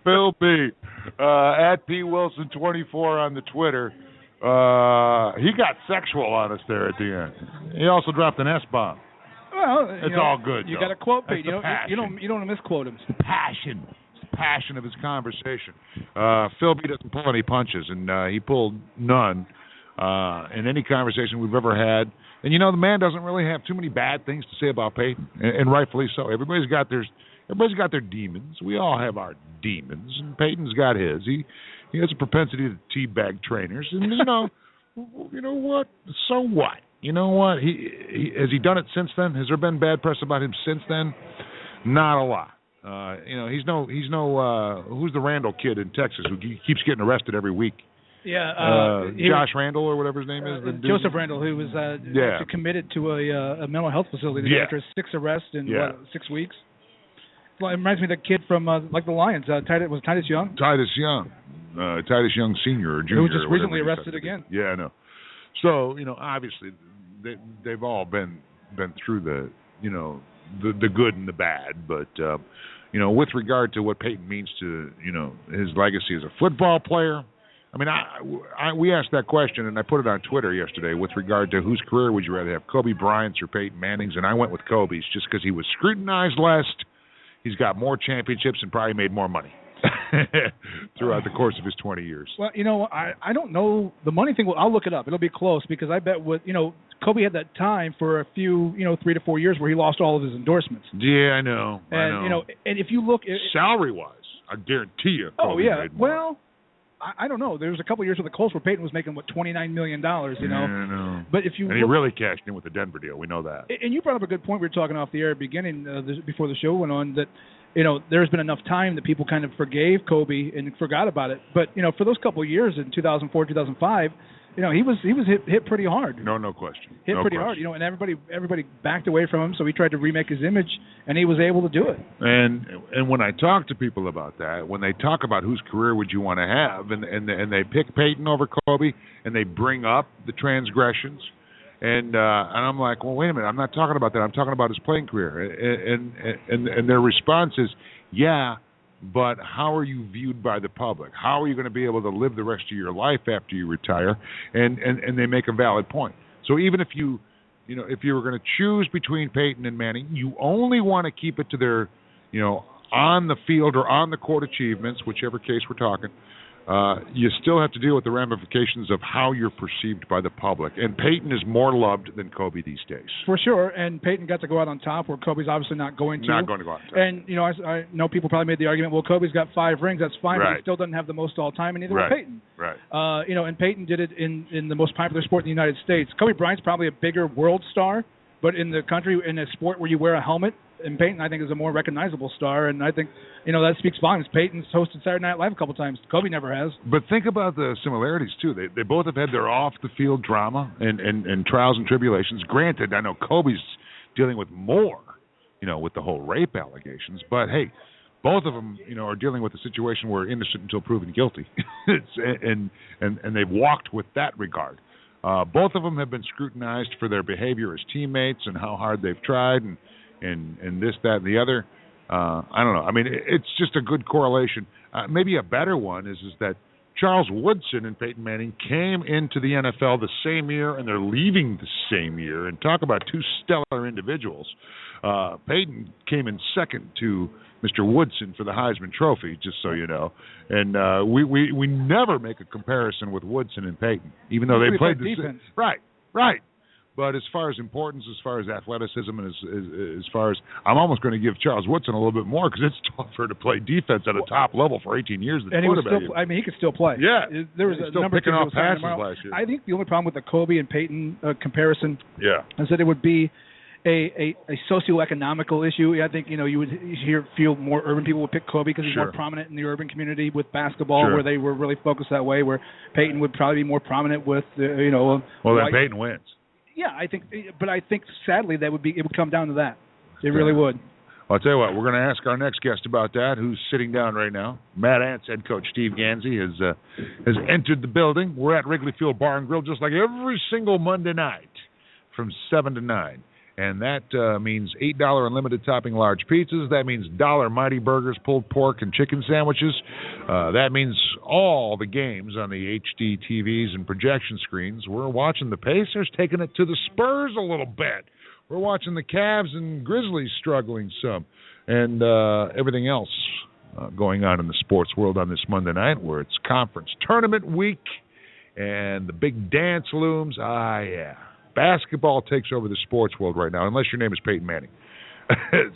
Phil B. At P. Wilson24 on the Twitter. He got sexual on us there at the end. He also dropped an S-bomb. Well, it's all good. You got to quote Pete. You don't want to misquote him. It's the passion. It's the passion of his conversation. Phil B. doesn't pull any punches, and he pulled none in any conversation we've ever had. And the man doesn't really have too many bad things to say about Peyton, and rightfully so. Everybody's got their demons. We all have our demons, and Peyton's got his. He has a propensity to teabag trainers, and you know what? So what? You know what? He has he done it since then? Has there been bad press about him since then? Not a lot. He's no who's the Randall kid in Texas who keeps getting arrested every week? Yeah, Josh Randall or whatever his name is. Joseph Randall, who was actually committed to a mental health facility after 6 arrests in 6 weeks. Well, it reminds me of the kid from the Lions. Titus Young? Titus Young Sr. or Jr. Who was just recently arrested again. Yeah, I know. So obviously they've all been through the good and the bad, but with regard to what Peyton means to his legacy as a football player. I mean, we asked that question, and I put it on Twitter yesterday with regard to whose career would you rather have, Kobe Bryant's or Peyton Manning's, and I went with Kobe's just because he was scrutinized less. He's got more championships and probably made more money throughout the course of his 20 years. Well, I don't know the money thing. I'll look it up. It'll be close because I bet Kobe had that time for a few 3 to 4 years where he lost all of his endorsements. Yeah, I know. And and if you look salary-wise, I guarantee you. Kobe made more. Well, I don't know. There was a couple of years with the Colts where Peyton was making $29 million. Yeah, I know. But if you he really cashed in with the Denver deal. We know that. And you brought up a good point. We were talking off the air at the beginning before the show went on that there's been enough time that people kind of forgave Kobe and forgot about it. But for those couple of years in 2004, 2005, he was hit pretty hard. No question. Hit pretty hard, and everybody backed away from him, so he tried to remake his image, and he was able to do it. And when I talk to people about that, when they talk about whose career would you want to have, and they pick Peyton over Kobe, and they bring up the transgressions, and I'm like, well, wait a minute, I'm not talking about that. I'm talking about his playing career, and their response is, yeah. But how are you viewed by the public? How are you going to be able to live the rest of your life after you retire? And they make a valid point. So even if you were going to choose between Peyton and Manning, you only want to keep it to their, on the field or on the court achievements, whichever case we're talking. You still have to deal with the ramifications of how you're perceived by the public. And Peyton is more loved than Kobe these days. For sure. And Peyton got to go out on top where Kobe's obviously not going to. Not going to go out on top. And, I know people probably made the argument, well, Kobe's got 5 rings. That's fine, but he still doesn't have the most all time, and neither will Peyton. Right. And Peyton did it in the most popular sport in the United States. Kobe Bryant's probably a bigger world star, but in the country, in a sport where you wear a helmet, and Peyton, I think, is a more recognizable star, and I think, that speaks volumes. Peyton's hosted Saturday Night Live a couple times. Kobe never has. But think about the similarities, too. They both have had their off-the-field drama and trials and tribulations. Granted, I know Kobe's dealing with more, with the whole rape allegations, but, hey, both of them, are dealing with a situation where innocent until proven guilty, and they've walked with that regard. Both of them have been scrutinized for their behavior as teammates and how hard they've tried, and this, that, and the other. I don't know. I mean, it's just a good correlation. Maybe a better one is that Charles Woodson and Peyton Manning came into the NFL the same year, and they're leaving the same year. And talk about two stellar individuals. Peyton came in second to Mr. Woodson for the Heisman Trophy, just so you know. And we never make a comparison with Woodson and Peyton, even though they played the defense. Right. But as far as importance, as far as athleticism, and as far as, I'm almost going to give Charles Woodson a little bit more because it's tougher to play defense at a top level for 18 years than quarterback. He could still play. Yeah. There was still number picking off passes last year. I think the only problem with the Kobe and Peyton comparison is that it would be a socioeconomical issue. I think, you would feel more urban people would pick Kobe because he's more prominent in the urban community with basketball, where they were really focused that way, where Peyton would probably be more prominent with, Well, then Peyton wins. Yeah, I think sadly it would come down to that. It really would. Well, I'll tell you what, we're going to ask our next guest about that, who's sitting down right now. Mad Ants head coach Steve Gansey has entered the building. We're at Wrigley Field Bar and Grill just like every single Monday night from 7 to 9. And that means $8 unlimited topping large pizzas. That means $1 Mighty Burgers, pulled pork, and chicken sandwiches. That means all the games on the HD TVs and projection screens. We're watching the Pacers taking it to the Spurs a little bit. We're watching the Cavs and Grizzlies struggling some. And everything else going on in the sports world on this Monday night, where it's conference tournament week and the big dance looms. Yeah. Basketball takes over the sports world right now, unless your name is Peyton Manning.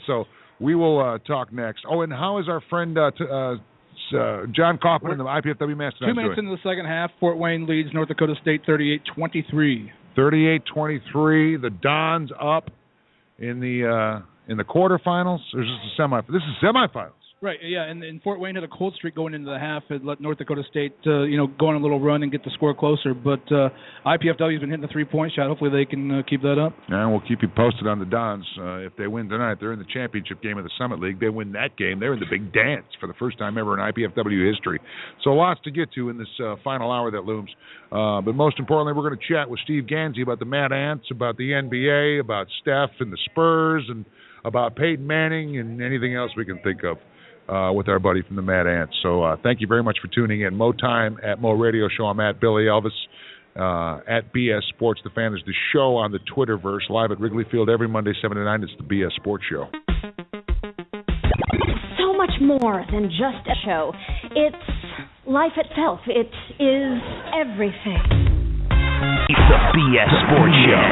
So we will talk next. Oh, and how is our friend John Kaufman in the IPFW Mastodon 2 minutes into the second half, Fort Wayne leads North Dakota State 38-23. 38-23. The Dons up in the quarterfinals. Or is this this is semifinals. Right, yeah, and Fort Wayne had a cold streak going into the half. It let North Dakota State, go on a little run and get the score closer. But IPFW's been hitting the three-point shot. Hopefully they can keep that up. And we'll keep you posted on the Dons. If they win tonight, they're in the championship game of the Summit League. They win that game, they're in the big dance for the first time ever in IPFW history. So lots to get to in this final hour that looms. But most importantly, we're going to chat with Steve Gansey about the Mad Ants, about the NBA, about Steph and the Spurs, and about Peyton Manning and anything else we can think of. With our buddy from the Mad Ants. So thank you very much for tuning in. Mo Time at Mo Radio Show. I'm at Billy Elvis. At BS Sports The Fan is the show on the Twitterverse, live at Wrigley Field every Monday, 7 to 9. It's the BS Sports Show. So much more than just a show. It's life itself. It is everything. It's the BS Sports Show.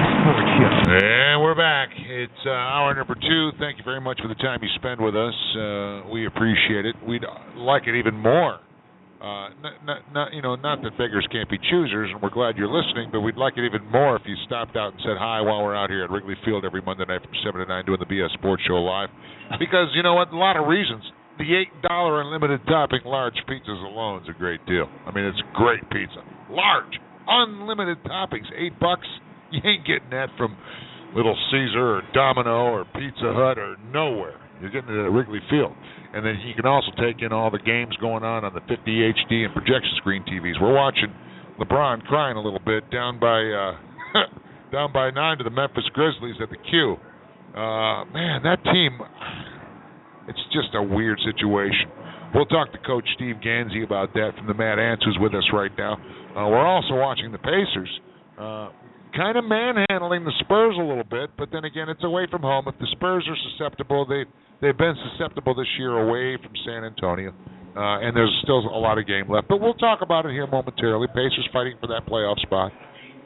And we're back. It's hour number 2. Thank you very much for the time you spend with us. We appreciate it. We'd like it even more. Not that beggars can't be choosers, and we're glad you're listening, but we'd like it even more if you stopped out and said hi while we're out here at Wrigley Field every Monday night from 7 to 9 doing the BS Sports Show live. Because, you know what, a lot of reasons. The $8 unlimited topping large pizzas alone is a great deal. I mean, it's great pizza. Large. unlimited toppings. $8, you ain't getting that from Little Caesar or Domino or Pizza Hut or nowhere. You're getting it at Wrigley Field. And then you can also take in all the games going on the 50 HD and projection screen TVs. We're watching LeBron crying a little bit down by down by 9 to the Memphis Grizzlies at the Q. Man, that team, it's just a weird situation. We'll talk to Coach Steve Gansey about that from the Mad Ants, who's with us right now. We're also watching the Pacers kind of manhandling the Spurs a little bit, but then again, it's away from home. If the Spurs are susceptible, they've been susceptible this year away from San Antonio, and there's still a lot of game left. But we'll talk about it here momentarily. Pacers fighting for that playoff spot,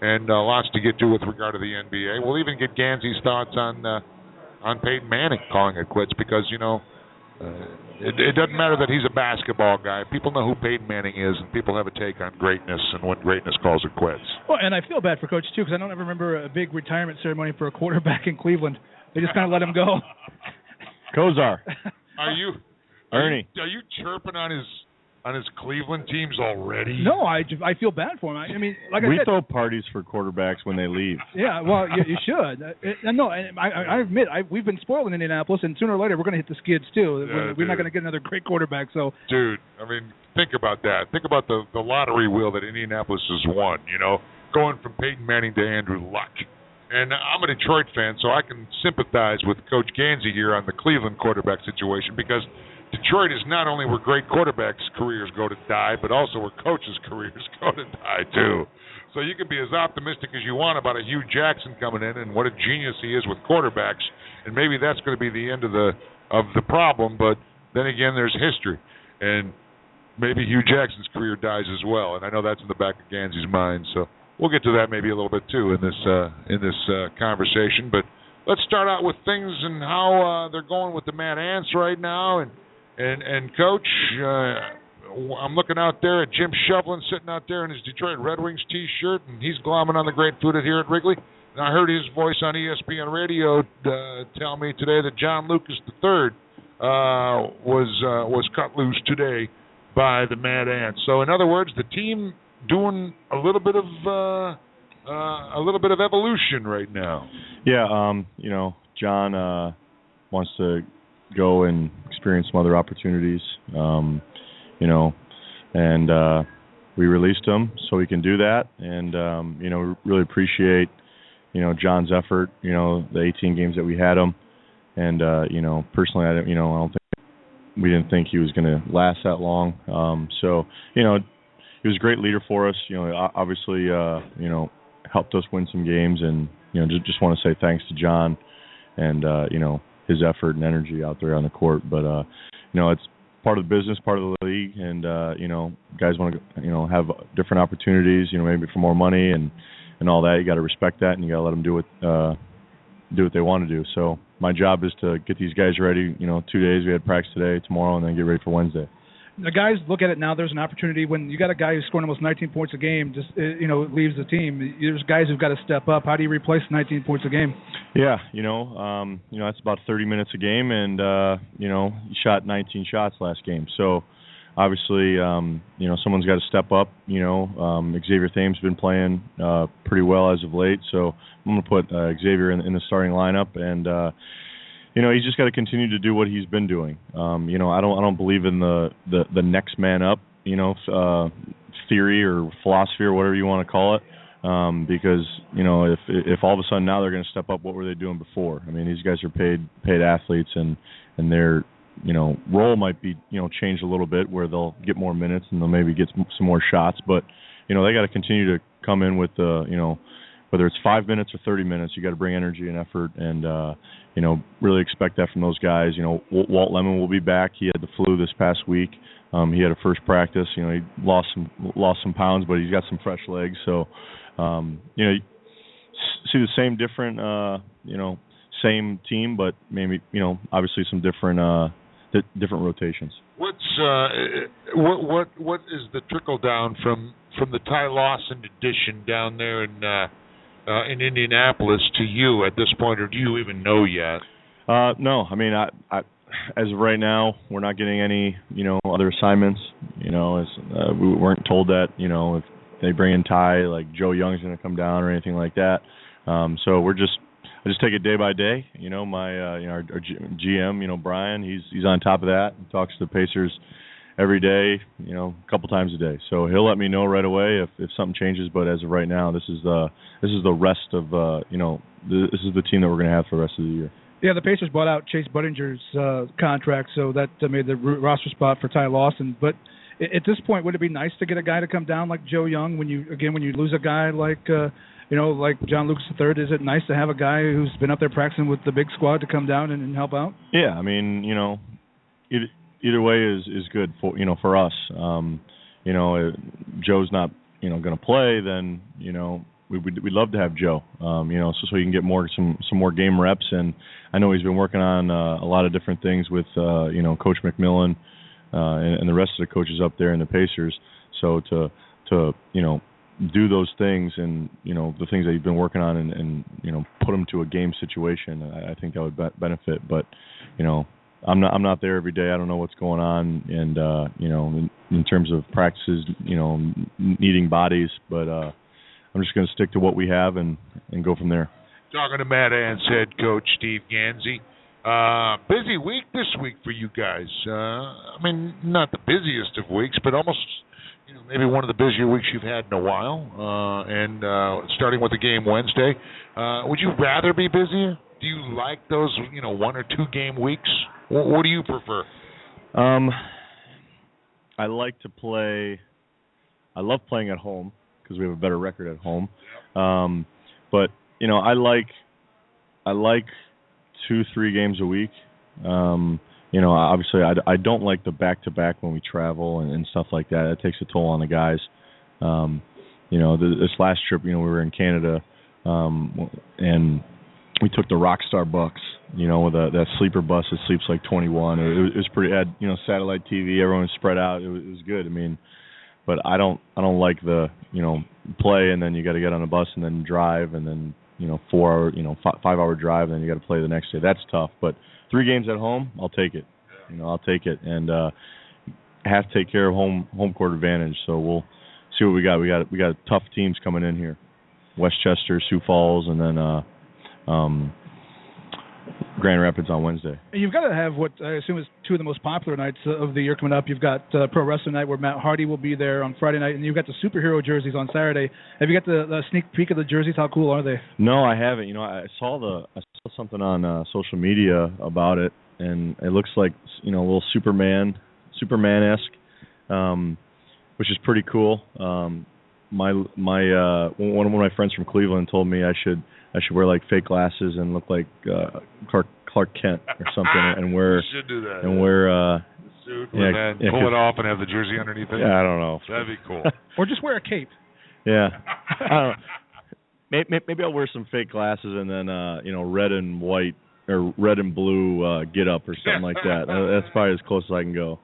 and lots to get to with regard to the NBA. We'll even get Gansey's thoughts on Peyton Manning calling it quits because, it doesn't matter that he's a basketball guy. People know who Peyton Manning is, and people have a take on greatness and when greatness calls it quits. Well, and I feel bad for Coach, too, because I don't ever remember a big retirement ceremony for a quarterback in Cleveland. They just kind of let him go. Kozar. Are you chirping on his Cleveland teams already? No, I feel bad for him. I mean, like I said, we throw parties for quarterbacks when they leave. Yeah, well, you should. I admit we've been spoiled in Indianapolis, and sooner or later we're going to hit the skids too. We're not going to get another great quarterback. So, dude, I mean, think about that. Think about the lottery wheel that Indianapolis has won. Going from Peyton Manning to Andrew Luck. And I'm a Detroit fan, so I can sympathize with Coach Gansey here on the Cleveland quarterback situation because Detroit is not only where great quarterbacks' careers go to die, but also where coaches' careers go to die, too. So you can be as optimistic as you want about a Hugh Jackson coming in and what a genius he is with quarterbacks, and maybe that's going to be the end of the problem, but then again, there's history. And maybe Hugh Jackson's career dies as well, and I know that's in the back of Gansey's mind, so we'll get to that maybe a little bit, too, in this conversation. But let's start out with things and how they're going with the Mad Ants right now, And Coach, I'm looking out there at Jim Shovlin sitting out there in his Detroit Red Wings T-shirt, and he's glomming on the great food here at Wrigley. And I heard his voice on ESPN Radio tell me today that John Lucas III was cut loose today by the Mad Ants. So in other words, the team doing a little bit of evolution right now. Yeah, John wants to go and experience some other opportunities, and we released him so he can do that. And, we really appreciate, John's effort, the 18 games that we had him. And, personally, I don't think we didn't think he was going to last that long. So, he was a great leader for us, obviously, helped us win some games. And, just want to say thanks to John and, his effort and energy out there on the court. But, it's part of the business, part of the league, and, guys want to, have different opportunities, maybe for more money and all that. You got to respect that, and you got to let them do what they want to do. So my job is to get these guys ready, 2 days. We had practice today, tomorrow, and then get ready for Wednesday. The guys look at it now. There's an opportunity when you got a guy who's scoring almost 19 points a game, just leaves the team. There's guys who've got to step up. How do you replace 19 points a game? Yeah, that's about 30 minutes a game, and he shot 19 shots last game. So obviously, someone's got to step up. Xavier Thames been playing pretty well as of late, so I'm going to put Xavier in the starting lineup, and he's just got to continue to do what he's been doing. I don't believe in the next man up, theory or philosophy or whatever you want to call it, because if all of a sudden now they're going to step up, what were they doing before? I mean, these guys are paid athletes, and their role might be changed a little bit where they'll get more minutes and they'll maybe get some more shots, but they got to continue to come in with whether it's 5 minutes or 30 minutes, you got to bring energy and effort, and really expect that from those guys. Walt Lemon will be back. He had the flu this past week. He had a first practice. He lost some pounds, but he's got some fresh legs. So, see the same different, same team, but maybe obviously some different rotations. What is the trickle down from the Ty Lawson edition down there in Indianapolis to you at this point, or do you even know yet? No, I mean, I as of right now, we're not getting any, other assignments. We weren't told that, if they bring in Ty, like Joe Young's going to come down or anything like that. So I just take it day by day. My our GM, Brian, he's on top of that. He talks to the Pacers every day, a couple times a day. So he'll let me know right away if something changes. But as of right now, this is the rest of this is the team that we're going to have for the rest of the year. Yeah, the Pacers bought out Chase Buddinger's contract, so that made the roster spot for Ty Lawson. But at this point, would it be nice to get a guy to come down like Joe Young when you lose a guy like like John Lucas III? Is it nice to have a guy who's been up there practicing with the big squad to come down and help out? Yeah, I mean, either way is good for us. If Joe's not going to play, then we'd love to have Joe. So he can get some more game reps. And I know he's been working on a lot of different things with Coach McMillan and the rest of the coaches up there in the Pacers. So to do those things and the things that you've been working on and put them to a game situation, I think that would benefit. But I'm not there every day. I don't know what's going on, and in terms of practices, needing bodies. But I'm just going to stick to what we have and go from there. Talking to Mad Ants head coach Steve Gansey. Busy week this week for you guys. I mean, not the busiest of weeks, but almost maybe one of the busier weeks you've had in a while. And starting with the game Wednesday, would you rather be busier? Do you like those 1 or 2 game weeks? What do you prefer? I like to play. I love playing at home because we have a better record at home. But I like 2-3 games a week. Obviously I don't like the back-to-back when we travel and stuff like that. It takes a toll on the guys. This last trip, we were in Canada, and we took the Rockstar Bucks, with that sleeper bus that sleeps like 21. It was pretty. Had satellite TV, everyone was spread out. It was good. I mean, but I don't like the play and then you got to get on a bus and then drive and then 4 hour 5 hour drive and then you got to play the next day. That's tough. But 3 games at home, I'll take it. I'll take it, and have to take care of home court advantage. So we'll see what we got. We got tough teams coming in here: Westchester, Sioux Falls, and then Grand Rapids on Wednesday. And you've got to have what I assume is 2 of the most popular nights of the year coming up. You've got Pro Wrestling Night where Matt Hardy will be there on Friday night, and you've got the superhero jerseys on Saturday. Have you got the sneak peek of the jerseys? How cool are they? No, I haven't. I saw something on social media about it, and it looks like a little Superman-esque, which is pretty cool. One of my friends from Cleveland told me I should wear like fake glasses and look like Clark Kent or something, and wear you should do that. And wear suit and then pull it off and have the jersey underneath it. Yeah, I don't know. That'd be cool. Or just wear a cape. Yeah. I don't know. Maybe I'll wear some fake glasses and then red and white or red and blue get up or something like that. That's probably as close as I can go.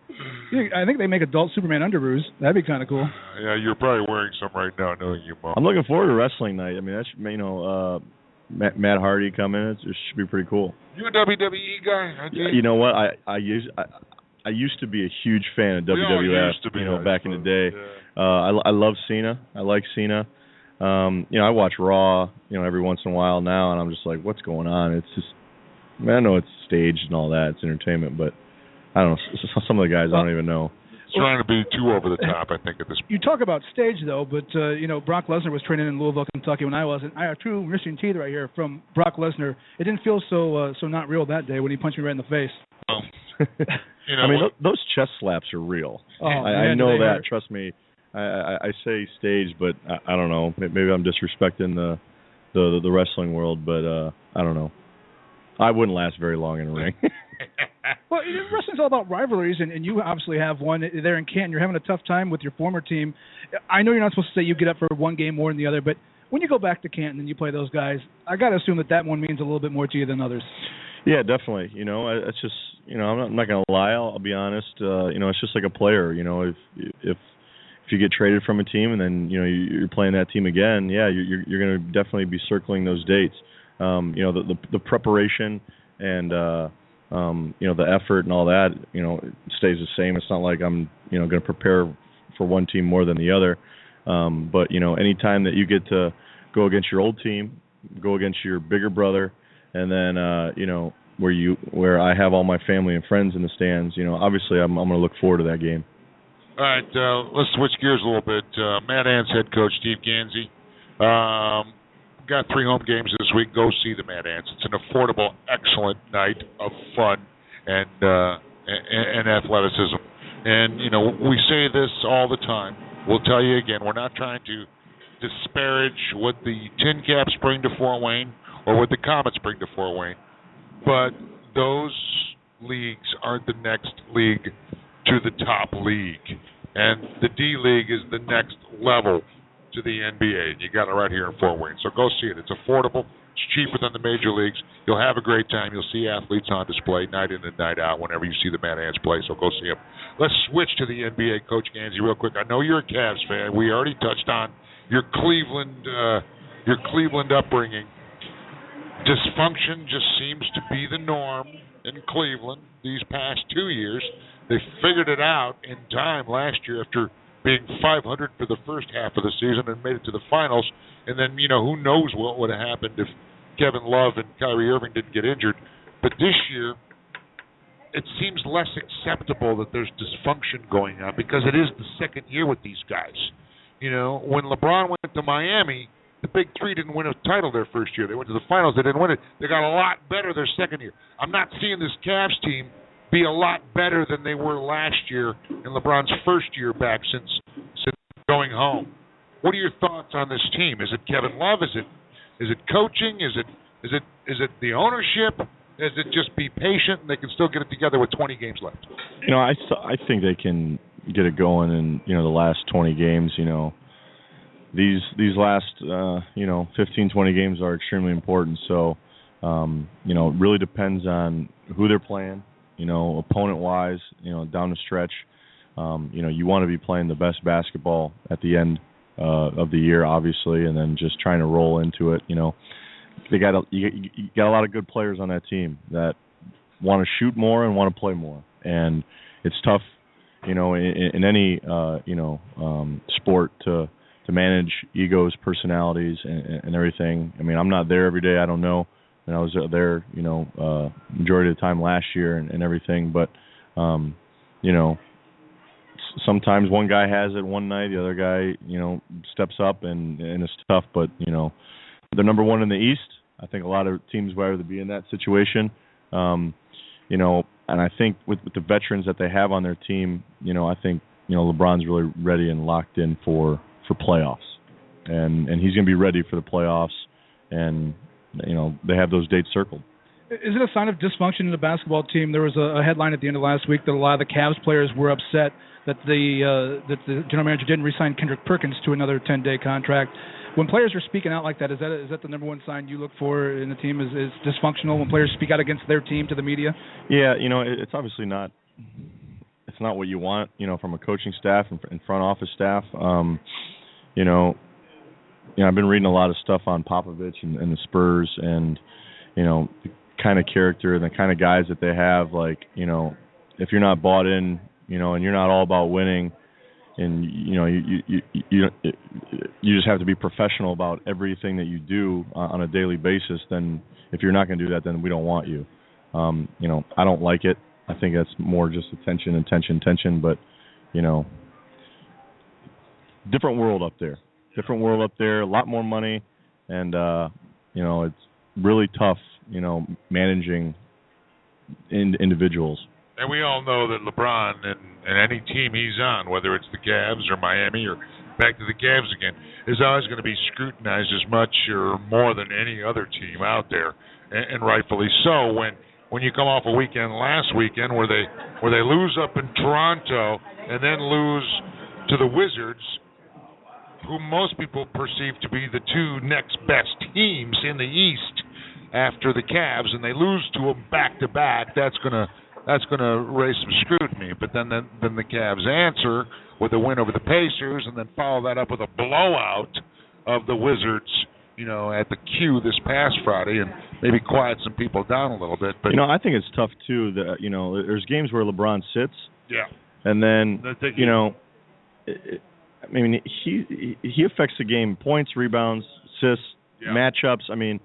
I think they make adult Superman underoos. That'd be kind of cool. Yeah, you're probably wearing some right now, knowing you, Mom. I'm looking forward to wrestling night. I mean, that should, Matt Hardy come in. It should be pretty cool. You a WWE guy? You know what? I used to be a huge fan of WWF. Back in the day. Yeah. I love Cena. I like Cena. I watch Raw, every once in a while now, and I'm just like, what's going on? It's just, I know it's staged and all that. It's entertainment, but I don't know. Some of the guys I don't even know. It's trying to be too over the top, I think, at this point. You talk about stage, though, but, Brock Lesnar was training in Louisville, Kentucky when I wasn't. I have true missing teeth right here from Brock Lesnar. It didn't feel so not real that day when he punched me right in the face. I mean, those chest slaps are real. Oh, I know that. Hurt. Trust me. I say stage, but I don't know. Maybe I'm disrespecting the wrestling world, but I don't know. I wouldn't last very long in a ring. Well, wrestling's all about rivalries, and you obviously have one there in Canton. You're having a tough time with your former team. I know you're not supposed to say you get up for one game more than the other, but when you go back to Canton and you play those guys, I got to assume that one means a little bit more to you than others. Yeah, definitely. It's just, I'm not going to lie. I'll be honest. It's just like a player. If you get traded from a team and then you're playing that team again, yeah, you're going to definitely be circling those dates. The preparation and the effort and all that stays the same. It's not like I'm going to prepare for one team more than the other. But anytime that you get to go against your old team, go against your bigger brother, and then where I have all my family and friends in the stands, obviously I'm going to look forward to that game. All right, let's switch gears a little bit. Mad Ants head coach Steve Gansey. Got 3 home games this week. Go see the Mad Ants. It's an affordable, excellent night of fun and athleticism. And, we say this all the time. We'll tell you again, we're not trying to disparage what the Tin Caps bring to Fort Wayne or what the Komets bring to Fort Wayne. But those leagues aren't the next league to the top league. And the D-League is the next level to the NBA. You got it right here in Fort Wayne. So go see it. It's affordable. It's cheaper than the major leagues. You'll have a great time. You'll see athletes on display night in and night out whenever you see the Mad Ants play, so go see them. Let's switch to the NBA, Coach Gansey, real quick. I know you're a Cavs fan. We already touched on your Cleveland upbringing. Dysfunction just seems to be the norm in Cleveland these past 2 years. They figured it out in time last year after being 500 for the first half of the season and made it to the finals. And then, who knows what would have happened if Kevin Love and Kyrie Irving didn't get injured. But this year, it seems less acceptable that there's dysfunction going on because it is the second year with these guys. When LeBron went to Miami, the Big Three didn't win a title their first year. They went to the finals. They didn't win it. They got a lot better their second year. I'm not seeing this Cavs team be a lot better than they were last year in LeBron's first year back since going home. What are your thoughts on this team? Is it Kevin Love? Is it coaching? Is it the ownership? Is it just be patient and they can still get it together with 20 games left? I think they can get it going in the last 20 games. These last 15, 20 games are extremely important. So it really depends on who they're playing. Opponent-wise, down the stretch, you want to be playing the best basketball at the end of the year, obviously, and then just trying to roll into it. You got a lot of good players on that team that want to shoot more and want to play more, and it's tough, in any sport to manage egos, personalities, and everything. I mean, I'm not there every day. I don't know. And I was there, majority of the time last year and everything. But, sometimes one guy has it one night, the other guy, steps up and it's tough. But, they're number one in the East. I think a lot of teams would rather be in that situation. And I think with the veterans that they have on their team, I think, LeBron's really ready and locked in for playoffs. And he's going to be ready for the playoffs. And they have those dates circled. Is it a sign of dysfunction in the basketball team? There was a headline at the end of last week that a lot of the Cavs players were upset that the general manager didn't re-sign Kendrick Perkins to another 10-day contract. When players are speaking out like that, is that the number one sign you look for in the team is dysfunctional when players speak out against their team to the media? Yeah, it's obviously not. It's not what you want, from a coaching staff and front office staff. I've been reading a lot of stuff on Popovich and the Spurs and, the kind of character and the kind of guys that they have. Like, if you're not bought in, and you're not all about winning and, you just have to be professional about everything that you do on a daily basis, then if you're not going to do that, then we don't want you. I don't like it. I think that's more just attention, but, different world up there. A lot more money, and it's really tough, managing individuals. And we all know that LeBron and any team he's on, whether it's the Cavs or Miami or back to the Cavs again, is always going to be scrutinized as much or more than any other team out there, and rightfully so. When you come off a weekend last weekend where they lose up in Toronto and then lose to the Wizards, who most people perceive to be the two next best teams in the East after the Cavs, and they lose to them back to back, that's gonna raise some scrutiny. But then the Cavs answer with a win over the Pacers, and then follow that up with a blowout of the Wizards, at the Q this past Friday, and maybe quiet some people down a little bit. But I think it's tough too. That there's games where LeBron sits. Yeah. And then I mean, he affects the game. Points, rebounds, assists, matchups. I mean,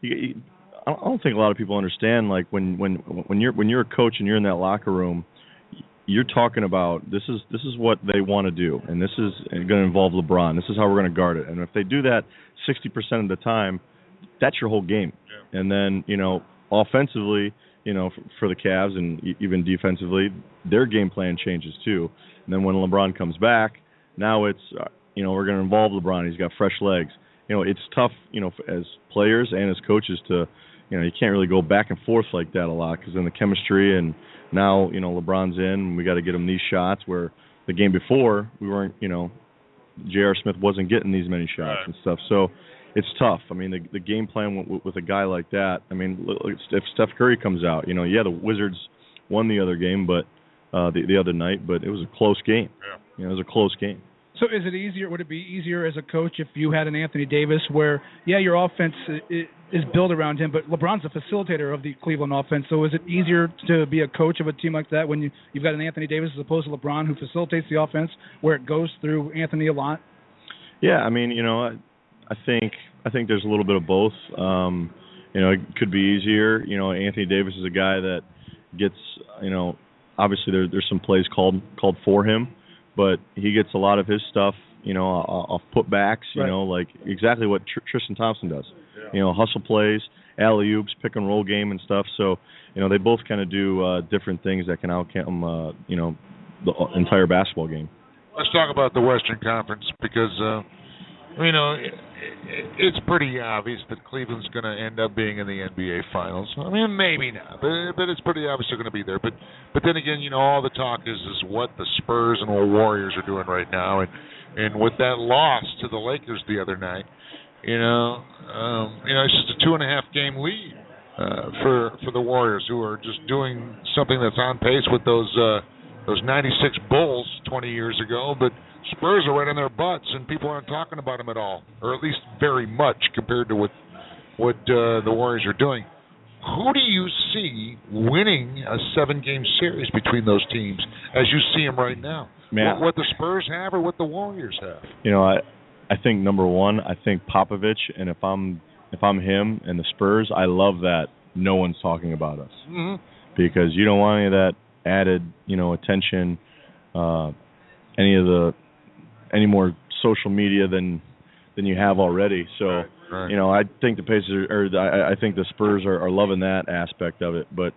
I don't think a lot of people understand. Like when you're a coach and you're in that locker room, you're talking about this is what they want to do, and this is going to involve LeBron. This is how we're going to guard it. And if they do that 60% of the time, that's your whole game. Yeah. And then offensively, for the Cavs and even defensively, their game plan changes too. And then when LeBron comes back, now it's we're going to involve LeBron. He's got fresh legs. It's tough, as players and as coaches to, you can't really go back and forth like that a lot because then the chemistry and now, LeBron's in and we got to get him these shots where the game before we weren't, J.R. Smith wasn't getting these many shots and stuff. So it's tough. I mean, the game plan with a guy like that, I mean, look, if Steph Curry comes out, the Wizards won the other game, but the other night, but it was a close game. Yeah. It was a close game. So is it easier? Would it be easier as a coach if you had an Anthony Davis where, your offense is built around him, but LeBron's a facilitator of the Cleveland offense. So is it easier to be a coach of a team like that when you've got an Anthony Davis as opposed to LeBron who facilitates the offense where it goes through Anthony a lot? Yeah, I mean, I think there's a little bit of both. It could be easier. Anthony Davis is a guy that gets, obviously there's some plays called for him. But he gets a lot of his stuff, off putbacks, like exactly what Tristan Thompson does. Yeah. Hustle plays, alley-oops, pick and roll game and stuff. So, they both kind of do different things that can outcome, the entire basketball game. Let's talk about the Western Conference because, it's pretty obvious that Cleveland's going to end up being in the NBA Finals. I mean, maybe not, but it's pretty obvious they're going to be there. But then again, all the talk is what the Spurs and the Warriors are doing right now, and with that loss to the Lakers the other night, it's just a 2.5 game lead for the Warriors, who are just doing something that's on pace with those 96 Bulls 20 years ago, but Spurs are right on their butts, and people aren't talking about them at all, or at least very much compared to what the Warriors are doing. Who do you see winning a 7-game series between those teams as you see them right now? What the Spurs have or what the Warriors have? I think number one, I think Popovich, and if I'm him and the Spurs, I love that no one's talking about us because you don't want any of that added, attention, any more social media than you have already. So, right. I think the Pacers I think the Spurs are loving that aspect of it. But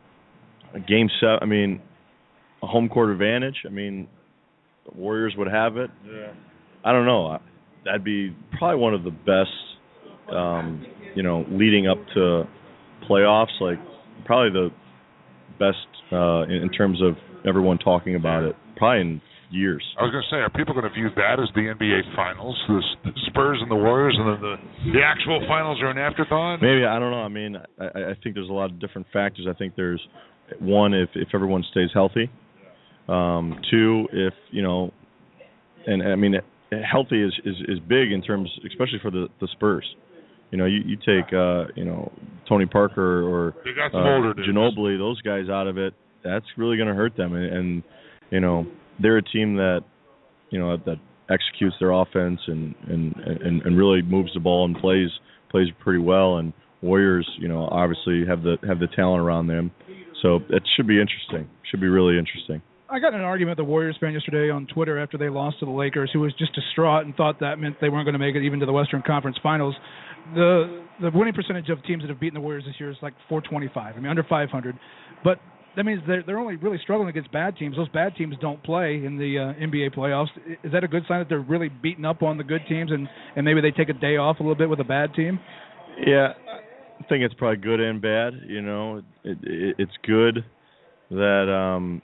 Game 7, I mean, a home court advantage. I mean, the Warriors would have it. Yeah. I don't know. That'd be probably one of the best, leading up to playoffs. Like probably the best in terms of everyone talking about it. Probably in years. I was going to say, are people going to view that as the NBA Finals, the Spurs and the Warriors, and then the actual finals are an afterthought? Maybe, I don't know. I mean, I think there's a lot of different factors. I think there's one, if everyone stays healthy. Two, if and I mean, healthy is big in terms, especially for the Spurs. You take Tony Parker or Ginobili, those guys out of it. That's really going to hurt them, and they're a team that that executes their offense and really moves the ball and plays pretty well. And Warriors, obviously have the talent around them, so it should be interesting. Should be really interesting. I got in an argument with a Warriors fan yesterday on Twitter after they lost to the Lakers, who was just distraught and thought that meant they weren't going to make it even to the Western Conference Finals. The winning percentage of teams that have beaten the Warriors this year is like .425. I mean, under 500. But that means they're only really struggling against bad teams. Those bad teams don't play in the NBA playoffs. Is that a good sign that they're really beating up on the good teams and maybe they take a day off a little bit with a bad team? Yeah, I think it's probably good and bad. It's good that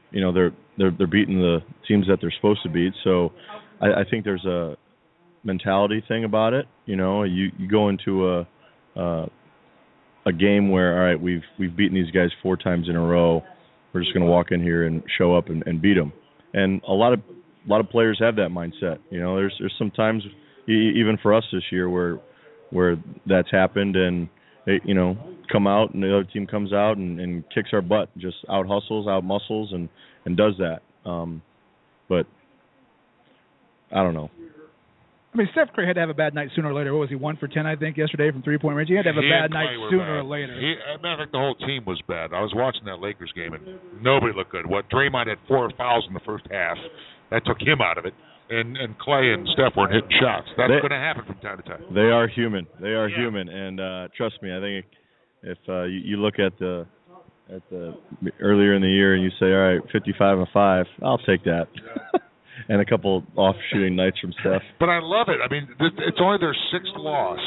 they're beating the teams that they're supposed to beat. So I think there's a mentality thing about it. You go into a game where, all right, we've beaten these guys 4 times in a row. We're just going to walk in here and show up and beat them. And a lot of players have that mindset. There's some times even for us this year where that's happened and they, come out and the other team comes out and kicks our butt, just out hustles, out muscles and does that. But I don't know. I mean, Steph Curry had to have a bad night sooner or later. What was he, 1 for 10, I think, yesterday from three-point range? He had to have a bad night sooner or later. Matter of fact, the whole team was bad. I was watching that Lakers game, and nobody looked good. Draymond had 4 fouls in the first half. That took him out of it. And Clay and Steph weren't hitting shots. That's going to happen from time to time. They are human. They are human. And trust me, I think if you look at the earlier in the year and you say, all right, 55-5, I'll take that. And a couple off shooting nights from Steph. But I love it. I mean, it's only their 6th loss.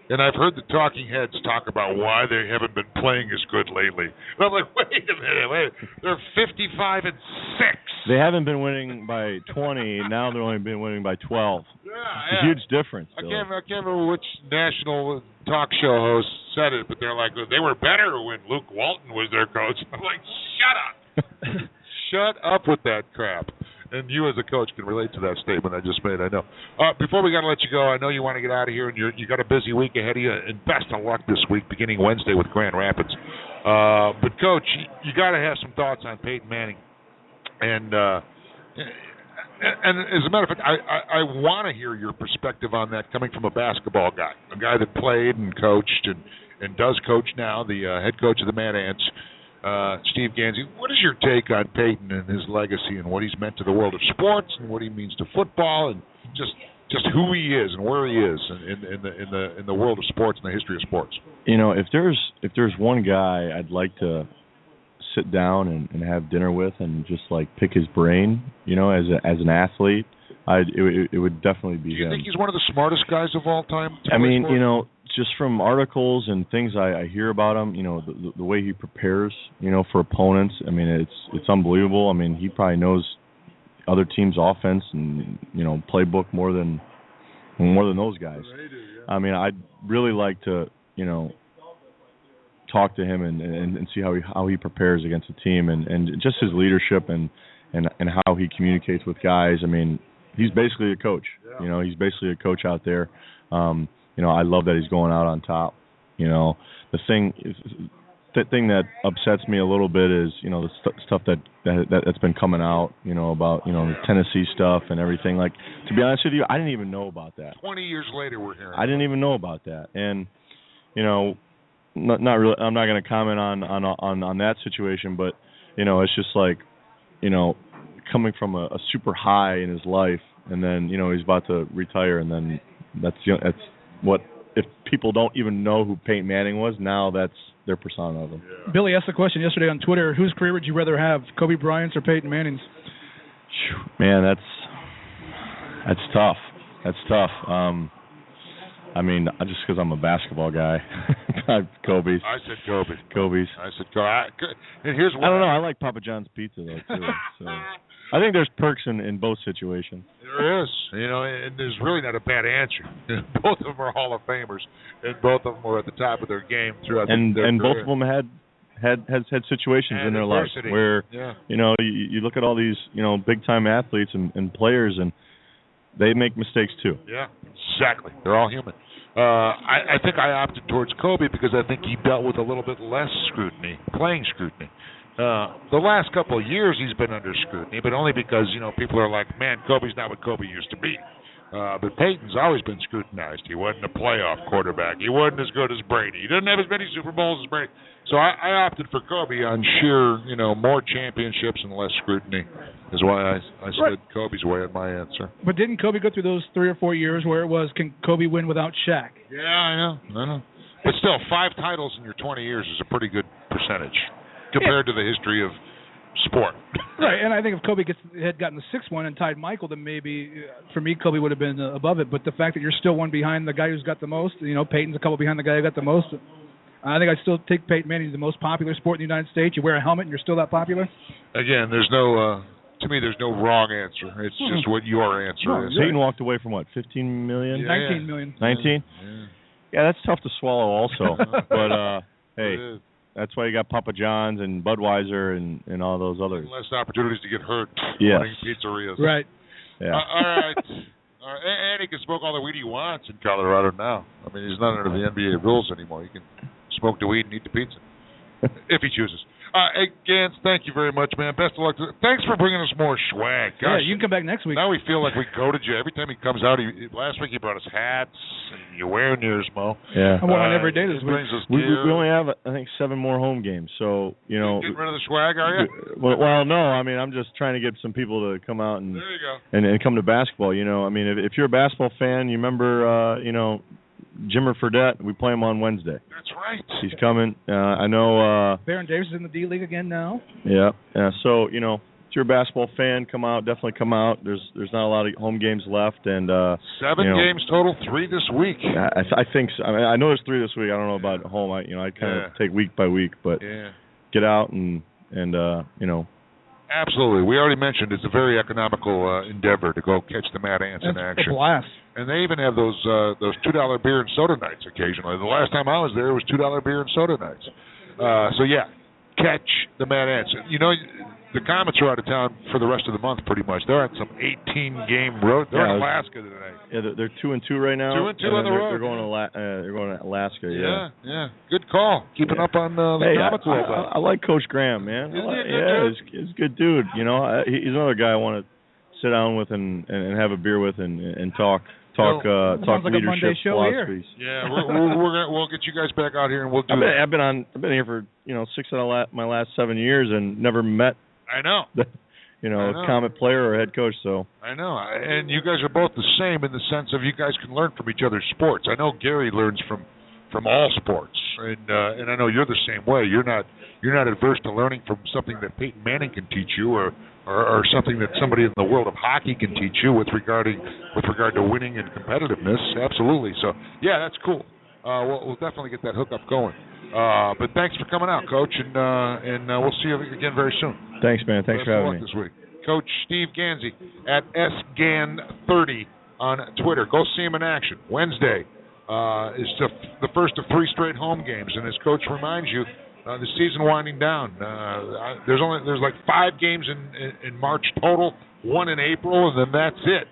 And I've heard the talking heads talk about why they haven't been playing as good lately. And I'm like, wait a minute. They're 55-6. They haven't been winning by 20. Now they're only been winning by 12. It's a huge difference. I can't remember which national talk show host said it, but they're like, they were better when Luke Walton was their coach. I'm like, shut up. Shut up with that crap. And you as a coach can relate to that statement I just made, I know. Before we got to let you go, I know you want to get out of here, and you got a busy week ahead of you, and best of luck this week, beginning Wednesday with Grand Rapids. But, Coach, you got to have some thoughts on Peyton Manning. And as a matter of fact, I want to hear your perspective on that coming from a basketball guy, a guy that played and coached and does coach now, the head coach of the Mad Ants. Steve Gansey, what is your take on Peyton and his legacy and what he's meant to the world of sports and what he means to football and just who he is and where he is in the world of sports and the history of sports? You know, if there's one guy I'd like to sit down and have dinner with and just like pick his brain, you know, as an athlete, it would definitely be him. Do you think he's one of the smartest guys of all time? I mean, you know, just from articles and things I hear about him, you know, the way he prepares, you know, for opponents, I mean, it's unbelievable. I mean, he probably knows other teams' offense and, you know, playbook more than those guys. I mean, I'd really like to, you know, talk to him and see how he prepares against a team and just his leadership and how he communicates with guys. I mean, he's basically a coach. You know, he's basically a coach out there. You know, I love that he's going out on top. You know, the thing that upsets me a little bit is, you know, the stuff that's been coming out, you know, about, you know, the Tennessee stuff and everything. Like, to be honest with you, I didn't even know about that. 20 years later, we're hearing. I didn't even know about that, and you know, not really. I'm not going to comment on that situation, but you know, it's just like, you know, coming from a super high in his life, and then, you know, he's about to retire, and then that's what, if people don't even know who Peyton Manning was, now that's their persona of him. Yeah. Billy asked the question yesterday on Twitter, whose career would you rather have, Kobe Bryant's or Peyton Manning's? Man, that's tough. That's tough. I mean, just because I'm a basketball guy. Kobe's. I said Kobe. Kobe's. I said Kobe. And here's what I don't know. I like Papa John's pizza, though, too. So I think there's perks in both situations. There is. You know, and there's really not a bad answer. Both of them are Hall of Famers, and both of them were at the top of their game throughout their career. And both of them had situations in their life where, you know, you look at all these, you know, big-time athletes and players, and they make mistakes, too. Yeah, exactly. They're all human. I think I opted towards Kobe because I think he dealt with a little bit less scrutiny, playing scrutiny. The last couple of years he's been under scrutiny, but only because, you know, people are like, man, Kobe's not what Kobe used to be. But Peyton's always been scrutinized. He wasn't a playoff quarterback. He wasn't as good as Brady. He didn't have as many Super Bowls as Brady. So I opted for Kobe on sheer, you know, more championships and less scrutiny is why I said Kobe's way on my answer. But didn't Kobe go through those 3 or 4 years where it was, can Kobe win without Shaq? Yeah, I know. But still, 5 titles in your 20 years is a pretty good percentage compared to the history of sport. Right, and I think if Kobe had gotten the 6th one and tied Michael, then maybe, for me, Kobe would have been above it. But the fact that you're still one behind the guy who's got the most, you know, Peyton's a couple behind the guy who got the most, I think I'd still take Peyton Manning. He's the most popular sport in the United States. You wear a helmet and you're still that popular? Again, there's no, to me, there's no wrong answer. It's just what your answer is. Peyton walked away from what, 15 million? Yeah. 19 million. 19? Yeah, that's tough to swallow also. But, hey, that's why you got Papa John's and Budweiser and all those others. Less opportunities to get hurt running pizzerias. Right. Yeah. All right. And he can smoke all the weed he wants in Colorado now. I mean, he's not under the NBA rules anymore. He can smoke the weed and eat the pizza if he chooses. Hey, Gans, thank you very much, man. Best of luck. Thanks for bringing us more swag. Gosh, yeah, you can come back next week. Now we feel like we go to jail. Every time he comes out, last week he brought us hats, and you're wearing yours, Mo. Yeah. I'm wearing every day this week. Brings us We gear. only have, I think, 7 more home games. So, Getting rid of the swag, are you? Well, no. I mean, I'm just trying to get some people to come out and There you go. and come to basketball. I mean, if you're a basketball fan, you remember, Jimmer Fredette. We play him on Wednesday. That's right. He's coming. I know. Baron Davis is in the D League again now. Yeah. So, if you're a basketball fan, come out. Definitely come out. There's not a lot of home games left, and 7 games total, 3 this week. I think so. I mean, I know there's 3 this week. I don't know about home. I kind of take week by week, but get out and. Absolutely. We already mentioned it's a very economical endeavor to go catch the Mad Ants in action. It's a blast. And they even have those $2 beer and soda nights occasionally. The last time I was there, it was $2 beer and soda nights. Catch the Mad Ants. The Komets are out of town for the rest of the month pretty much. They're on some 18-game road. They're in Alaska today. Yeah, they're 2-2 right now. 2-2 on the road. They're going to Alaska. Yeah. Good call. Keeping up on the Komets a little bit. I like Coach Graham, man. He's a good dude. He's another guy I want to sit down with and have a beer with and talk leadership philosophies. Yeah, we'll get you guys back out here and we'll do that. I've been here for 6 out of my last 7 years and never met. I know. A Comet player or head coach. So I know, and you guys are both the same in the sense of you guys can learn from each other's sports. I know Gary learns from all sports, and I know you're the same way. You're not adverse to learning from something that Peyton Manning can teach you, or something that somebody in the world of hockey can teach you with regard to winning and competitiveness. Absolutely. So yeah, that's cool. We'll definitely get that hookup going. But thanks for coming out, Coach, and we'll see you again very soon. Thanks, man. Thanks for having me this week. Coach Steve Gansey at SGAN30 on Twitter. Go see him in action. Wednesday is the first of 3 straight home games, and as Coach reminds you, the season winding down. There's like 5 games in March total, 1 in April, and then that's it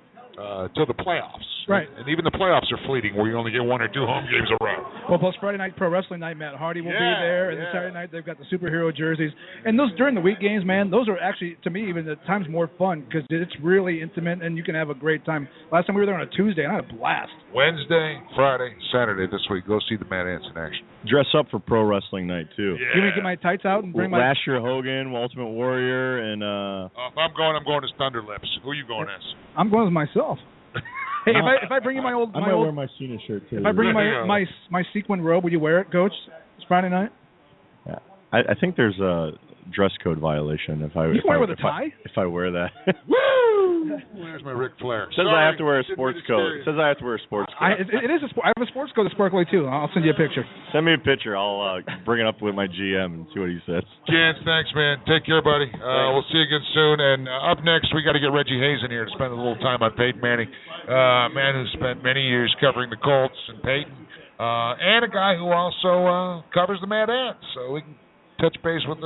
till the playoffs. Right. And even the playoffs are fleeting, where you only get 1 or 2 home games around. Well, plus Friday night pro wrestling night, Matt Hardy will be there, and then Saturday night they've got the superhero jerseys. And those during the week games, man, those are actually, to me, even at times more fun because it's really intimate and you can have a great time. Last time we were there on a Tuesday, and I had a blast. Wednesday, Friday, Saturday this week. Go see the Mad Ants in action. Dress up for pro wrestling night too. Yeah. You want to get my tights out and bring my last year Hogan, Ultimate Warrior, and if I'm going as Thunder Lips. Who are you going as? I'm going as myself. Hey, if I bring you my old, I might wear my Cena shirt too. If I bring you my sequin robe, would you wear it, Coach? It's Friday night. Yeah, I think there's a dress code violation if I you can wear it with a tie. If I wear that. Woo! There's my Ric Flair. Says I have to wear a sports coat. It says I have to wear a sports coat. It is a sport. I have a sports coat that's sparkly too. I'll send you a picture. Send me a picture. I'll bring it up with my GM and see what he says. Jans, thanks, man. Take care, buddy. We'll see you again soon. And up next, we got to get Reggie Hayes in here to spend a little time on Peyton Manning, man who spent many years covering the Colts and Peyton, and a guy who also covers the Mad Ants. So we can touch base with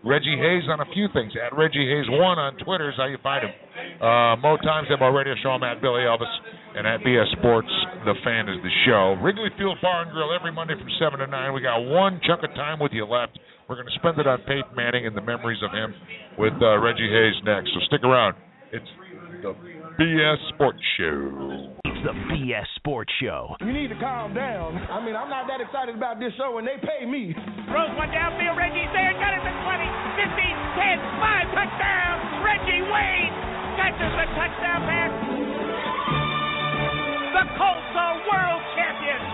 Reggie Hayes on a few things. At Reggie Hayes 1 on Twitter is how you find him. Mo Times, Demo Radio Show. I'm at Billy Elvis. And at BS Sports, The Fan is the show. Wrigley Field Bar and Grill every Monday from 7 to 9. We got 1 chunk of time with you left. We're going to spend it on Peyton Manning and the memories of him with Reggie Hayes next. So stick around. It's the BS Sports Show. It's the BS Sports Show. You need to calm down. I mean, I'm not that excited about this show, and they pay me. Throws one downfield. Reggie's there. Got it at 20, 15, 10, 5. Touchdown. Reggie Wayne catches the touchdown pass. The Colts are world champions.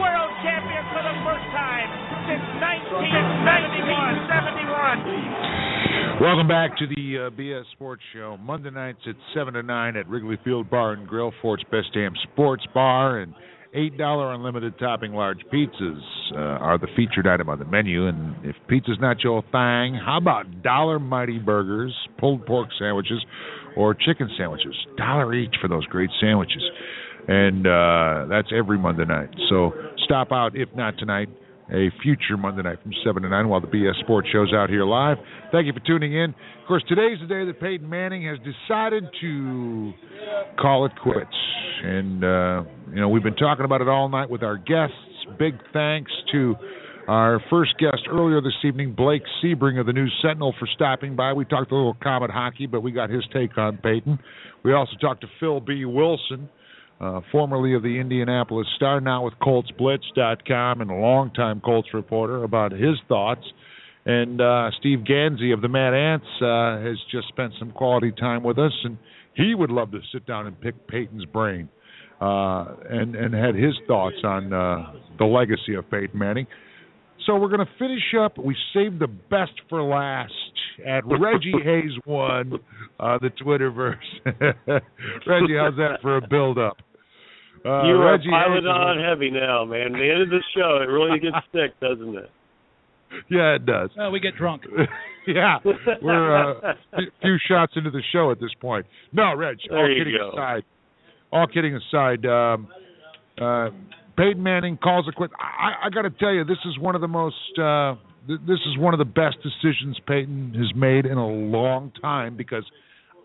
World champions for the first time since 1971. Welcome back to the BS Sports Show. Monday nights at 7 to 9 at Wrigley Field Bar and Grill, Fort's Best Damn Sports Bar, and $8 unlimited topping large pizzas are the featured item on the menu. And if pizza's not your thing, how about Dollar Mighty Burgers, pulled pork sandwiches, or chicken sandwiches? $1 each for those great sandwiches. And that's every Monday night. So stop out, if not tonight, a future Monday night from 7 to 9 while the BS Sports Show's out here live. Thank you for tuning in. Of course, today's the day that Peyton Manning has decided to call it quits. And, we've been talking about it all night with our guests. Big thanks to Our first guest earlier this evening, Blake Sebring of the News Sentinel, for stopping by. We talked a little Comet hockey, but we got his take on Peyton. We also talked to Phil B. Wilson, formerly of the Indianapolis Star, now with ColtsBlitz.com and a longtime Colts reporter, about his thoughts. And Steve Gansey of the Mad Ants has just spent some quality time with us, and he would love to sit down and pick Peyton's brain and had his thoughts on the legacy of Peyton Manning. So we're going to finish up. We saved the best for last at Reggie Hayes 1, the Twitterverse. Reggie, how's that for a build-up? You are Reggie piling Hayes on heavy now, man. The end of the show, it really gets thick, doesn't it? Yeah, it does. We get drunk. Yeah, we're a few shots into the show at this point. No, Reg, all kidding aside, Peyton Manning calls it quits. I got to tell you, this is one of the most, this is one of the best decisions Peyton has made in a long time, because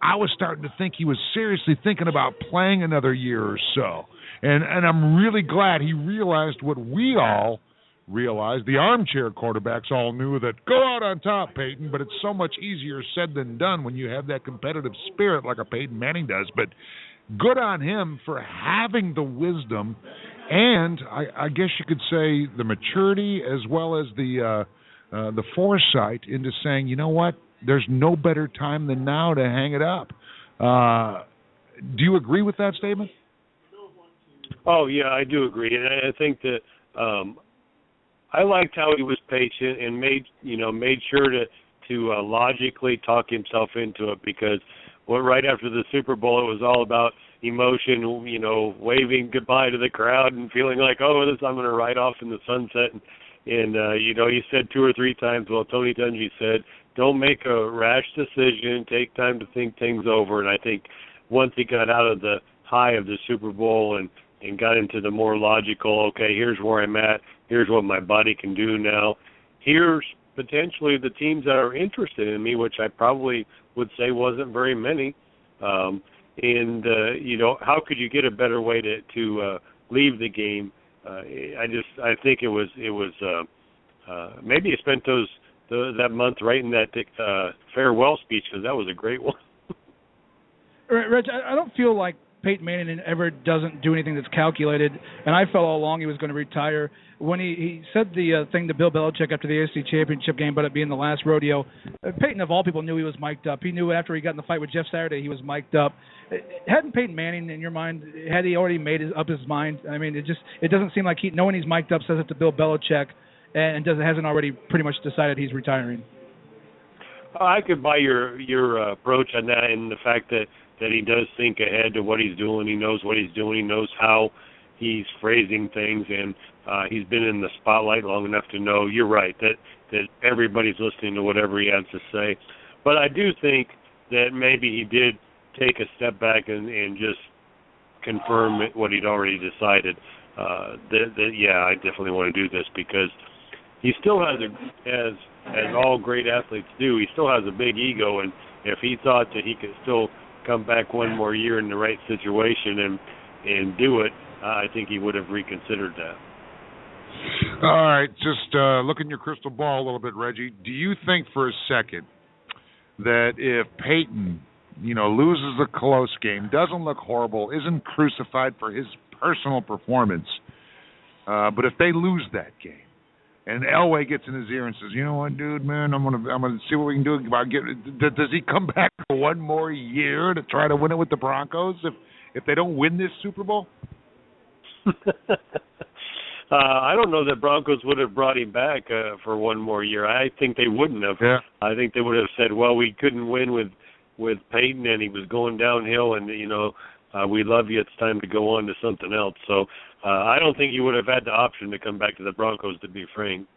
I was starting to think he was seriously thinking about playing another year or so, and I'm really glad he realized what we all realized. The armchair quarterbacks all knew that go out on top, Peyton, but it's so much easier said than done when you have that competitive spirit like a Peyton Manning does. But good on him for having the wisdom and I guess you could say the maturity as well as the foresight into saying, you know what, there's no better time than now to hang it up. Do you agree with that statement? Oh, yeah, I do agree. And I think that I liked how he was patient and made sure to logically talk himself into it, because right after the Super Bowl, it was all about emotion, waving goodbye to the crowd and feeling like, I'm going to ride off in the sunset. And he said 2 or 3 times, Tony Dungy said, don't make a rash decision, take time to think things over. And I think once he got out of the high of the Super Bowl and got into the more logical, okay, here's where I'm at, here's what my body can do now, here's potentially the teams that are interested in me, which I probably would say wasn't very many. How could you get a better way to leave the game? I think it was maybe he spent that month writing that farewell speech, because that was a great one. Reg, I don't feel like Peyton Manning ever doesn't do anything that's calculated, and I felt all along he was going to retire. When he said the thing to Bill Belichick after the AFC Championship game about it being the last rodeo, Peyton, of all people, knew he was mic'd up. He knew after he got in the fight with Jeff Saturday he was mic'd up. Hadn't Peyton Manning, in your mind, had he already made up his mind? I mean, it doesn't seem like knowing he's mic'd up, says it to Bill Belichick, and hasn't already pretty much decided he's retiring. I could buy your approach on that, and the fact that he does think ahead to what he's doing. He knows what he's doing. He knows how he's phrasing things, and he's been in the spotlight long enough to know, you're right, that everybody's listening to whatever he has to say. But I do think that maybe he did take a step back and just confirm what he'd already decided. I definitely want to do this, because he still has, as all great athletes do, he still has a big ego, and if he thought that he could still come back one more year in the right situation and do it, I think he would have reconsidered that. All right, just look in your crystal ball a little bit, Reggie. Do you think for a second that if Peyton, loses a close game, doesn't look horrible, isn't crucified for his personal performance, but if they lose that game, and Elway gets in his ear and says, "You know what, dude, man, I'm gonna see what we can do about does he come back for one more year to try to win it with the Broncos if they don't win this Super Bowl?" I don't know that Broncos would have brought him back for one more year. I think they wouldn't have. Yeah. I think they would have said, well, we couldn't win with Peyton, and he was going downhill, and we love you. It's time to go on to something else. So I don't think he would have had the option to come back to the Broncos, to be frank.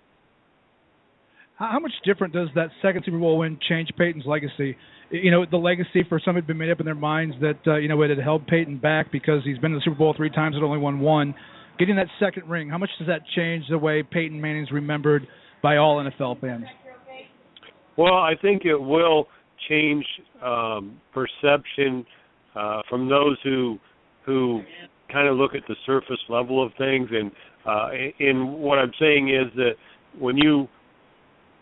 How much different does that second Super Bowl win change Peyton's legacy? The legacy for some had been made up in their minds that, it had held Peyton back because he's been to the Super Bowl 3 times and only won 1. Getting that second ring, how much does that change the way Peyton Manning's remembered by all NFL fans? Well, I think it will change perception from those who kind of look at the surface level of things. And what I'm saying is that when you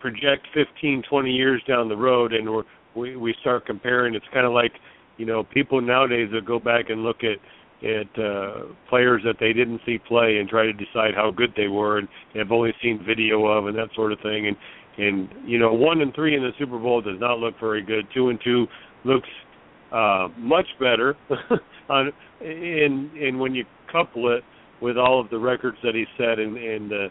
project 15, 20 years down the road and we start comparing, it's kind of like, people nowadays that go back and look at players that they didn't see play and try to decide how good they were and have only seen video of and that sort of thing. And 1-3 in the Super Bowl does not look very good. 2-2 looks much better. And when you couple it with all of the records that he set and the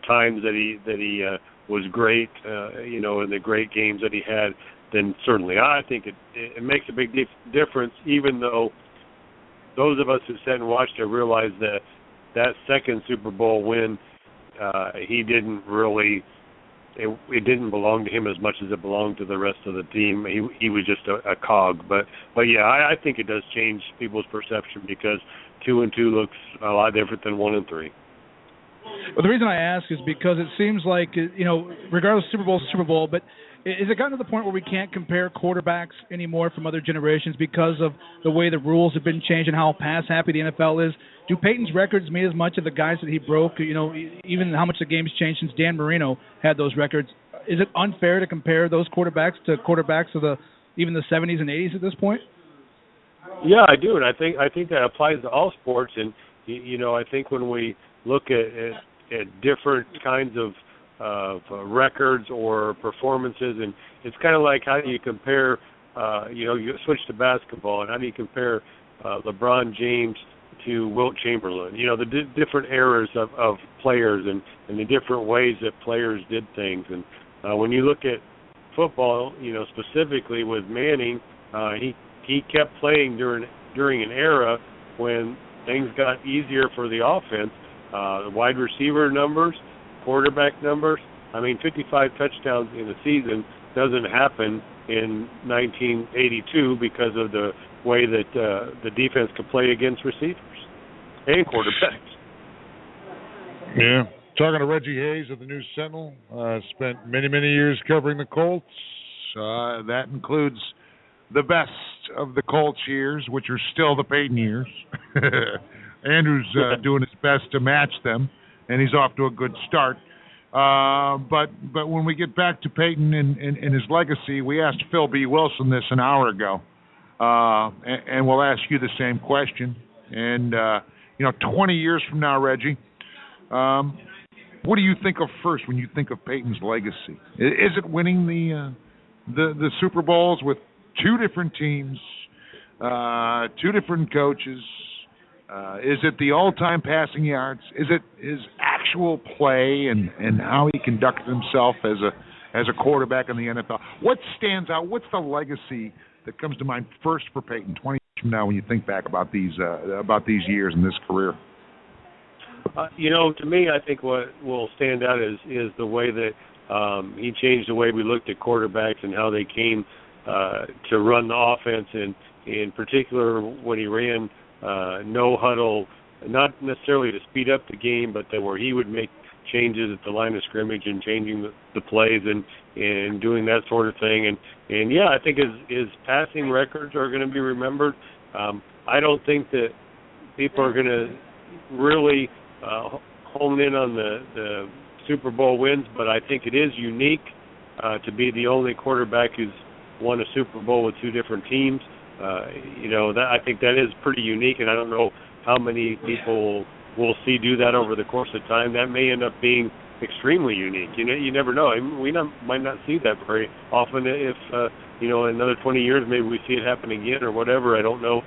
times that he was great, and the great games that he had, then certainly I think it makes a big difference, even though those of us who sat and watched it realize that second Super Bowl win, he didn't really, it didn't belong to him as much as it belonged to the rest of the team. He was just a cog. But yeah, I think it does change people's perception because 2-2 looks a lot different than 1-3. Well, the reason I ask is because it seems like, regardless of Super Bowl is Super Bowl, but is it gotten to the point where we can't compare quarterbacks anymore from other generations because of the way the rules have been changed and how pass-happy the NFL is? Do Peyton's records mean as much of the guys that he broke, even how much the game's changed since Dan Marino had those records? Is it unfair to compare those quarterbacks to quarterbacks of even the 70s and 80s at this point? Yeah, I do, and I think that applies to all sports. And I think when we look at different kinds of records or performances, and it's kind of like how do you compare, you switch to basketball, and how do you compare LeBron James to Wilt Chamberlain? The different eras of players and the different ways that players did things. And when you look at football, specifically with Manning, he kept playing during an era when things got easier for the offense. The wide receiver numbers, quarterback numbers. 55 touchdowns in a season doesn't happen in 1982 because of the way that the defense could play against receivers and quarterbacks. Yeah. Talking to Reggie Hayes of the News Sentinel. Spent many, many years covering the Colts. That includes the best of the Colts years, which are still the Peyton years. Andrew's doing his best to match them, and he's off to a good start. But when we get back to Peyton and his legacy, we asked Phil B. Wilson this an hour ago, and we'll ask you the same question. And 20 years from now, Reggie, what do you think of first when you think of Peyton's legacy? Is it winning the Super Bowls with two different teams, two different coaches? Is it the all-time passing yards? Is it his actual play and how he conducted himself as a quarterback in the NFL? What stands out? What's the legacy that comes to mind first for Peyton 20 years from now when you think back about these years in this career? To me, I think what will stand out is the way that he changed the way we looked at quarterbacks and how they came to run the offense, and in particular when he ran no huddle, not necessarily to speed up the game, but where he would make changes at the line of scrimmage and changing the plays and doing that sort of thing. And yeah, I think his passing records are going to be remembered. I don't think that people are going to really hone in on the Super Bowl wins, but I think it is unique to be the only quarterback who's won a Super Bowl with two different teams. That I think that is pretty unique, and I don't know how many people will see do that over the course of time. That may end up being extremely unique. You never know. We might not see that very often. If in another 20 years, maybe we see it happen again or whatever. I don't know,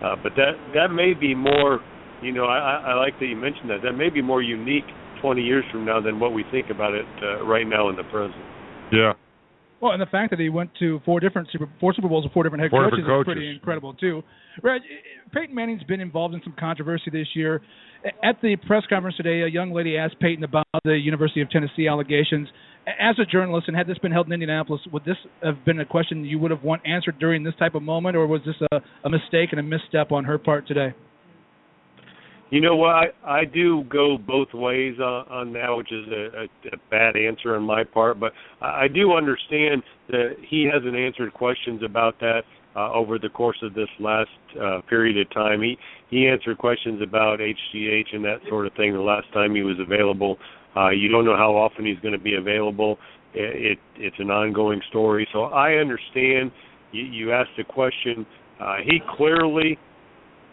but that may be more. I like that you mentioned that. That may be more unique 20 years from now than what we think about it right now in the present. Yeah. Well, and the fact that he went to four Super Bowls with four different head coaches is pretty incredible, too. Reg, Peyton Manning's been involved in some controversy this year. At the press conference today, a young lady asked Peyton about the University of Tennessee allegations. As a journalist, and had this been held in Indianapolis, would this have been a question you would have answered during this type of moment, or was this a mistake and a misstep on her part today? You know what? I do go both ways on that, which is a bad answer on my part. But I do understand that he hasn't answered questions about that over the course of this last period of time. He answered questions about HGH and that sort of thing the last time he was available. You don't know how often he's going to be available. It's an ongoing story. So I understand you asked the question. He clearly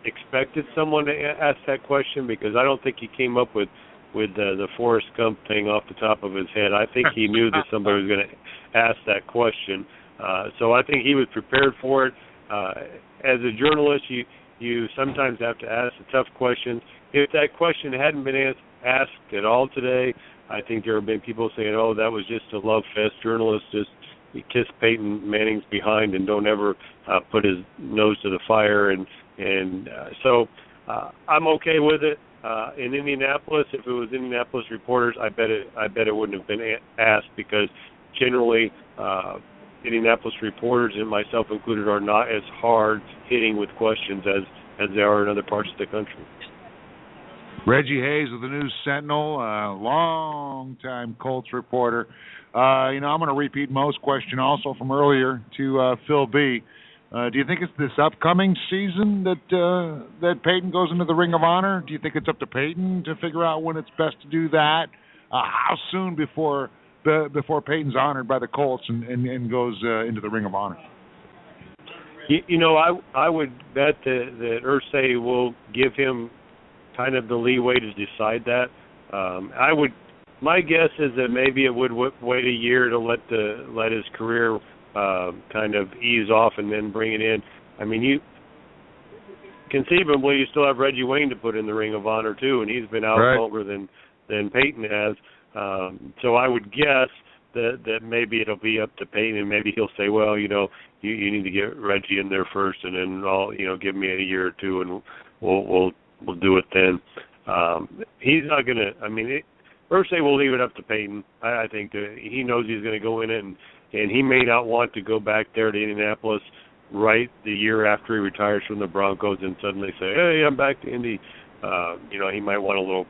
expected someone to ask that question, because I don't think he came up with the Forrest Gump thing off the top of his head. I think he knew that somebody was going to ask that question. So I think he was prepared for it. As a journalist, you sometimes have to ask the tough questions. If that question hadn't been asked at all today, I think there have been people saying, oh, that was just a love fest. Journalists just kiss Peyton Manning's behind and don't ever put his nose to the fire. So I'm okay with it. In Indianapolis, if it was Indianapolis reporters, I bet it wouldn't have been asked, because generally Indianapolis reporters, and myself included, are not as hard hitting with questions as they are in other parts of the country. Reggie Hayes of the News Sentinel, long-time Colts reporter. I'm going to repeat Mo's question also from earlier to Phil B. Do you think it's this upcoming season that Peyton goes into the Ring of Honor? Do you think it's up to Peyton to figure out when it's best to do that? How soon before Peyton's honored by the Colts and goes into the Ring of Honor? I would bet that Irsay will give him kind of the leeway to decide that. My guess is that maybe it would wait a year to let his career kind of ease off and then bring it in. I mean, you conceivably you still have Reggie Wayne to put in the Ring of Honor too, and he's been out longer than Peyton has. So I would guess that maybe it'll be up to Peyton, and maybe he'll say, well, you need to get Reggie in there first, and then I'll give me a year or two, and we'll do it then. He's not gonna. I mean, Irsay will leave it up to Peyton. I think that he knows he's going to go in it, and he may not want to go back there to Indianapolis right the year after he retires from the Broncos and suddenly say, hey, I'm back to Indy. He might want a little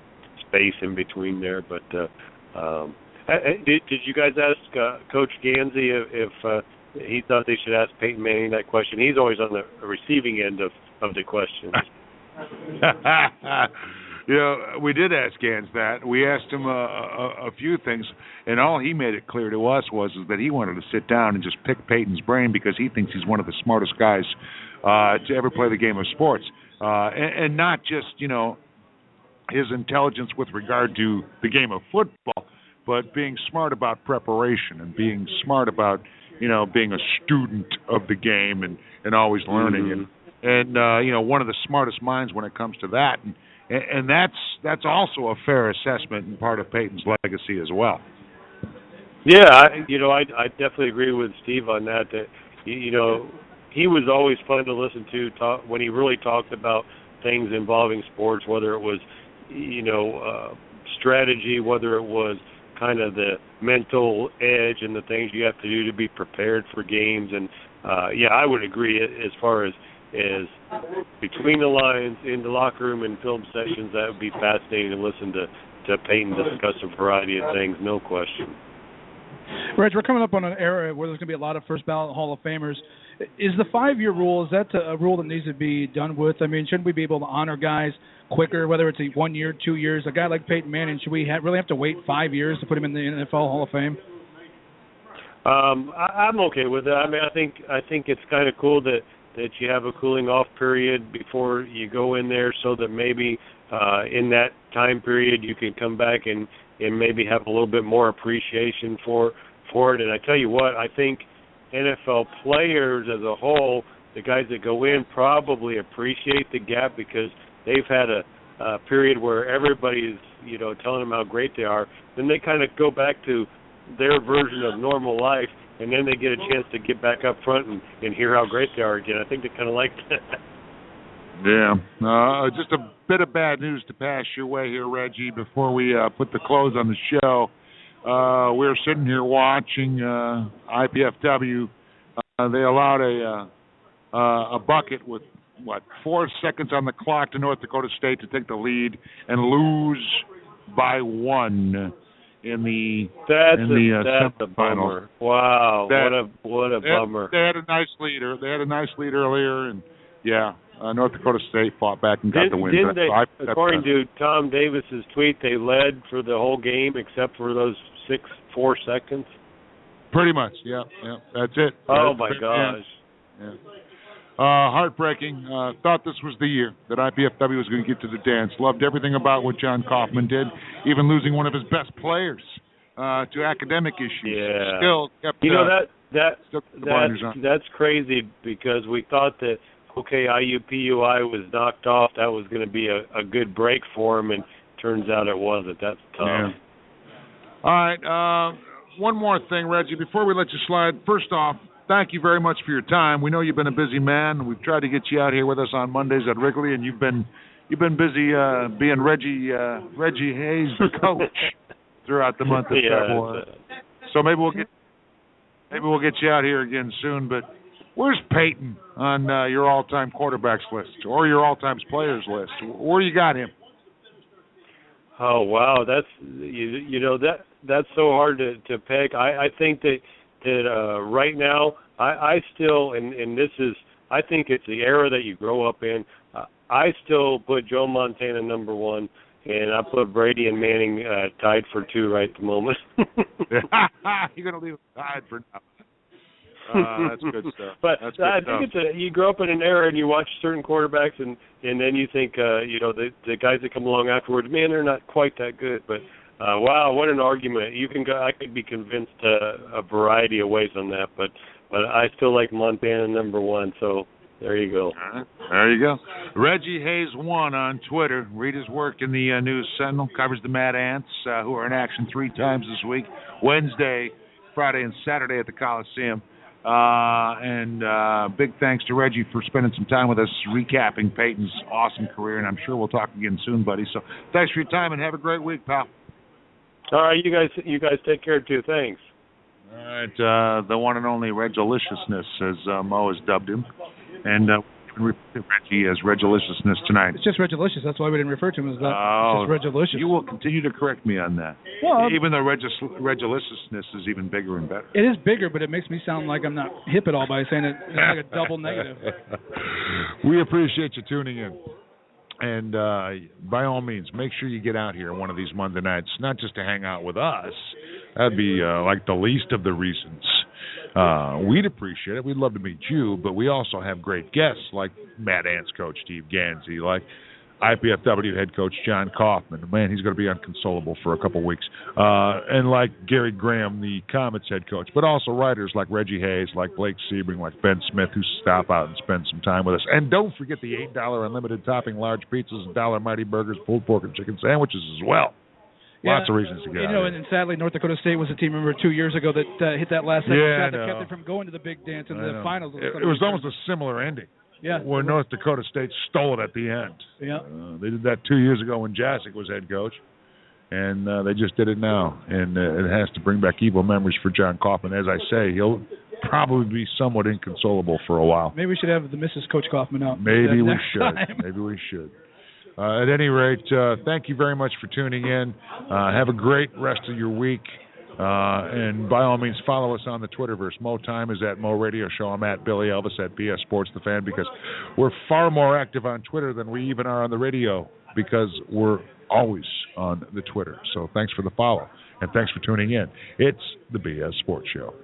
space in between there. But did you guys ask Coach Gansey if he thought they should ask Peyton Manning that question? He's always on the receiving end of the questions. We did ask Gans that. We asked him a few things, and all he made it clear to us was that he wanted to sit down and just pick Peyton's brain, because he thinks he's one of the smartest guys to ever play the game of sports. And not just, his intelligence with regard to the game of football, but being smart about preparation and being smart about, being a student of the game and always learning. Mm-hmm. And one of the smartest minds when it comes to that. And that's also a fair assessment and part of Peyton's legacy as well. Yeah, I definitely agree with Steve on that. That he was always fun to listen to when he really talked about things involving sports, whether it was strategy, whether it was kind of the mental edge and the things you have to do to be prepared for games. And I would agree as far as between the lines, in the locker room, and film sessions, that would be fascinating to listen to Peyton discuss a variety of things, no question. Reg, we're coming up on an era where there's going to be a lot of first ballot Hall of Famers. Is the 5-year rule, is that a rule that needs to be done with? I mean, shouldn't we be able to honor guys quicker, whether it's 1 year, 2 years? A guy like Peyton Manning, should we really have to wait 5 years to put him in the NFL Hall of Fame? I'm okay with that. I mean, I think it's kind of cool that you have a cooling off period before you go in there, so that maybe in that time period you can come back and maybe have a little bit more appreciation for it. And I tell you what, I think NFL players as a whole, the guys that go in, probably appreciate the gap, because they've had a period where everybody's telling them how great they are. Then they kind of go back to their version of normal life, and then they get a chance to get back up front and hear how great they are again. I think they kind of like that. Yeah. Just a bit of bad news to pass your way here, Reggie, before we put the close on the show. We're sitting here watching IPFW. They allowed a bucket with, 4 seconds on the clock to North Dakota State to take the lead and lose by 1. That's a bummer. Wow, what a bummer. They had a nice lead. They had a nice lead earlier, and North Dakota State fought back and got the win. Didn't they, according to Tom Davis's tweet, they led for the whole game except for those 4 seconds? Pretty much, yeah. That's it. Oh, my gosh. Yeah. Heartbreaking. Thought this was the year that IPFW was going to get to the dance. Loved everything about what John Kaufman did, even losing one of his best players to academic issues. Yeah. Still kept. That's crazy because we thought that IUPUI was knocked off. That was going to be a good break for him, and turns out it wasn't. That's tough. Yeah. All right. One more thing, Reggie, before we let you slide. First off, thank you very much for your time. We know you've been a busy man. We've tried to get you out here with us on Mondays at Wrigley, and you've been busy being Reggie Hayes, the coach, throughout the month of February. So maybe we'll get you out here again soon. But where's Peyton on your all-time quarterbacks list or your all-time players list? Where you got him? Oh wow, that's that's so hard to pick. I think that right now I still and this is I think it's the era that you grow up in. I still put Joe Montana number 1, and I put Brady and Manning tied for 2 right at the moment. You're gonna leave it tied for now. That's good stuff. But I think you grow up in an era and you watch certain quarterbacks and then you think the guys that come along afterwards, man, they're not quite that good. But wow, what an argument! I could be convinced a variety of ways on that, but I still like Montana number 1. So there you go. There you go. Reggie Hayes 1 on Twitter. Read his work in the News Sentinel. Covers the Mad Ants, who are in action 3 times this week: Wednesday, Friday, and Saturday at the Coliseum. And big thanks to Reggie for spending some time with us recapping Peyton's awesome career, and I'm sure we'll talk again soon, buddy. So thanks for your time and have a great week, pal. All right, you guys take care too. Thanks. All right, the one and only Regiliciousness, as Mo has dubbed him, and we refer to Reggie as Regiliciousness tonight. It's just Regilicious. That's why we didn't refer to him as that. It's just Regilicious. You will continue to correct me on that. Well, even though Regiliciousness is even bigger and better. It is bigger, but it makes me sound like I'm not hip at all by saying it's like a double negative. We appreciate you tuning in. And by all means, make sure you get out here one of these Monday nights, not just to hang out with us. That'd be like the least of the reasons. We'd appreciate it. We'd love to meet you, but we also have great guests like Mad Ants coach Steve Gansey, like IPFW head coach John Kaufman. Man, he's going to be unconsolable for a couple weeks. And like Gary Graham, the Komets head coach, but also writers like Reggie Hayes, like Blake Sebring, like Ben Smith, who stop out and spend some time with us. And don't forget the $8 unlimited topping large pizzas, $1 mighty burgers, pulled pork and chicken sandwiches as well. Lots of reasons to get out. And sadly, North Dakota State was a team, remember, 2 years ago that hit that last second shot that kept them from going to the big dance in the finals. It was almost a similar ending. Yeah. Where North Dakota State stole it at the end. Yeah. They did that 2 years ago when Jasic was head coach, and they just did it now. And it has to bring back evil memories for John Kaufman. As I say, he'll probably be somewhat inconsolable for a while. Maybe we should have the Mrs. Coach Kaufman out. Maybe we should. Maybe we should. At any rate, thank you very much for tuning in. Have a great rest of your week. And by all means, follow us on the Twitterverse. Mo Time is at Mo Radio Show. I'm at Billy Elvis at BS Sports The Fan, because we're far more active on Twitter than we even are on the radio, because we're always on the Twitter. So thanks for the follow, and thanks for tuning in. It's the BS Sports Show.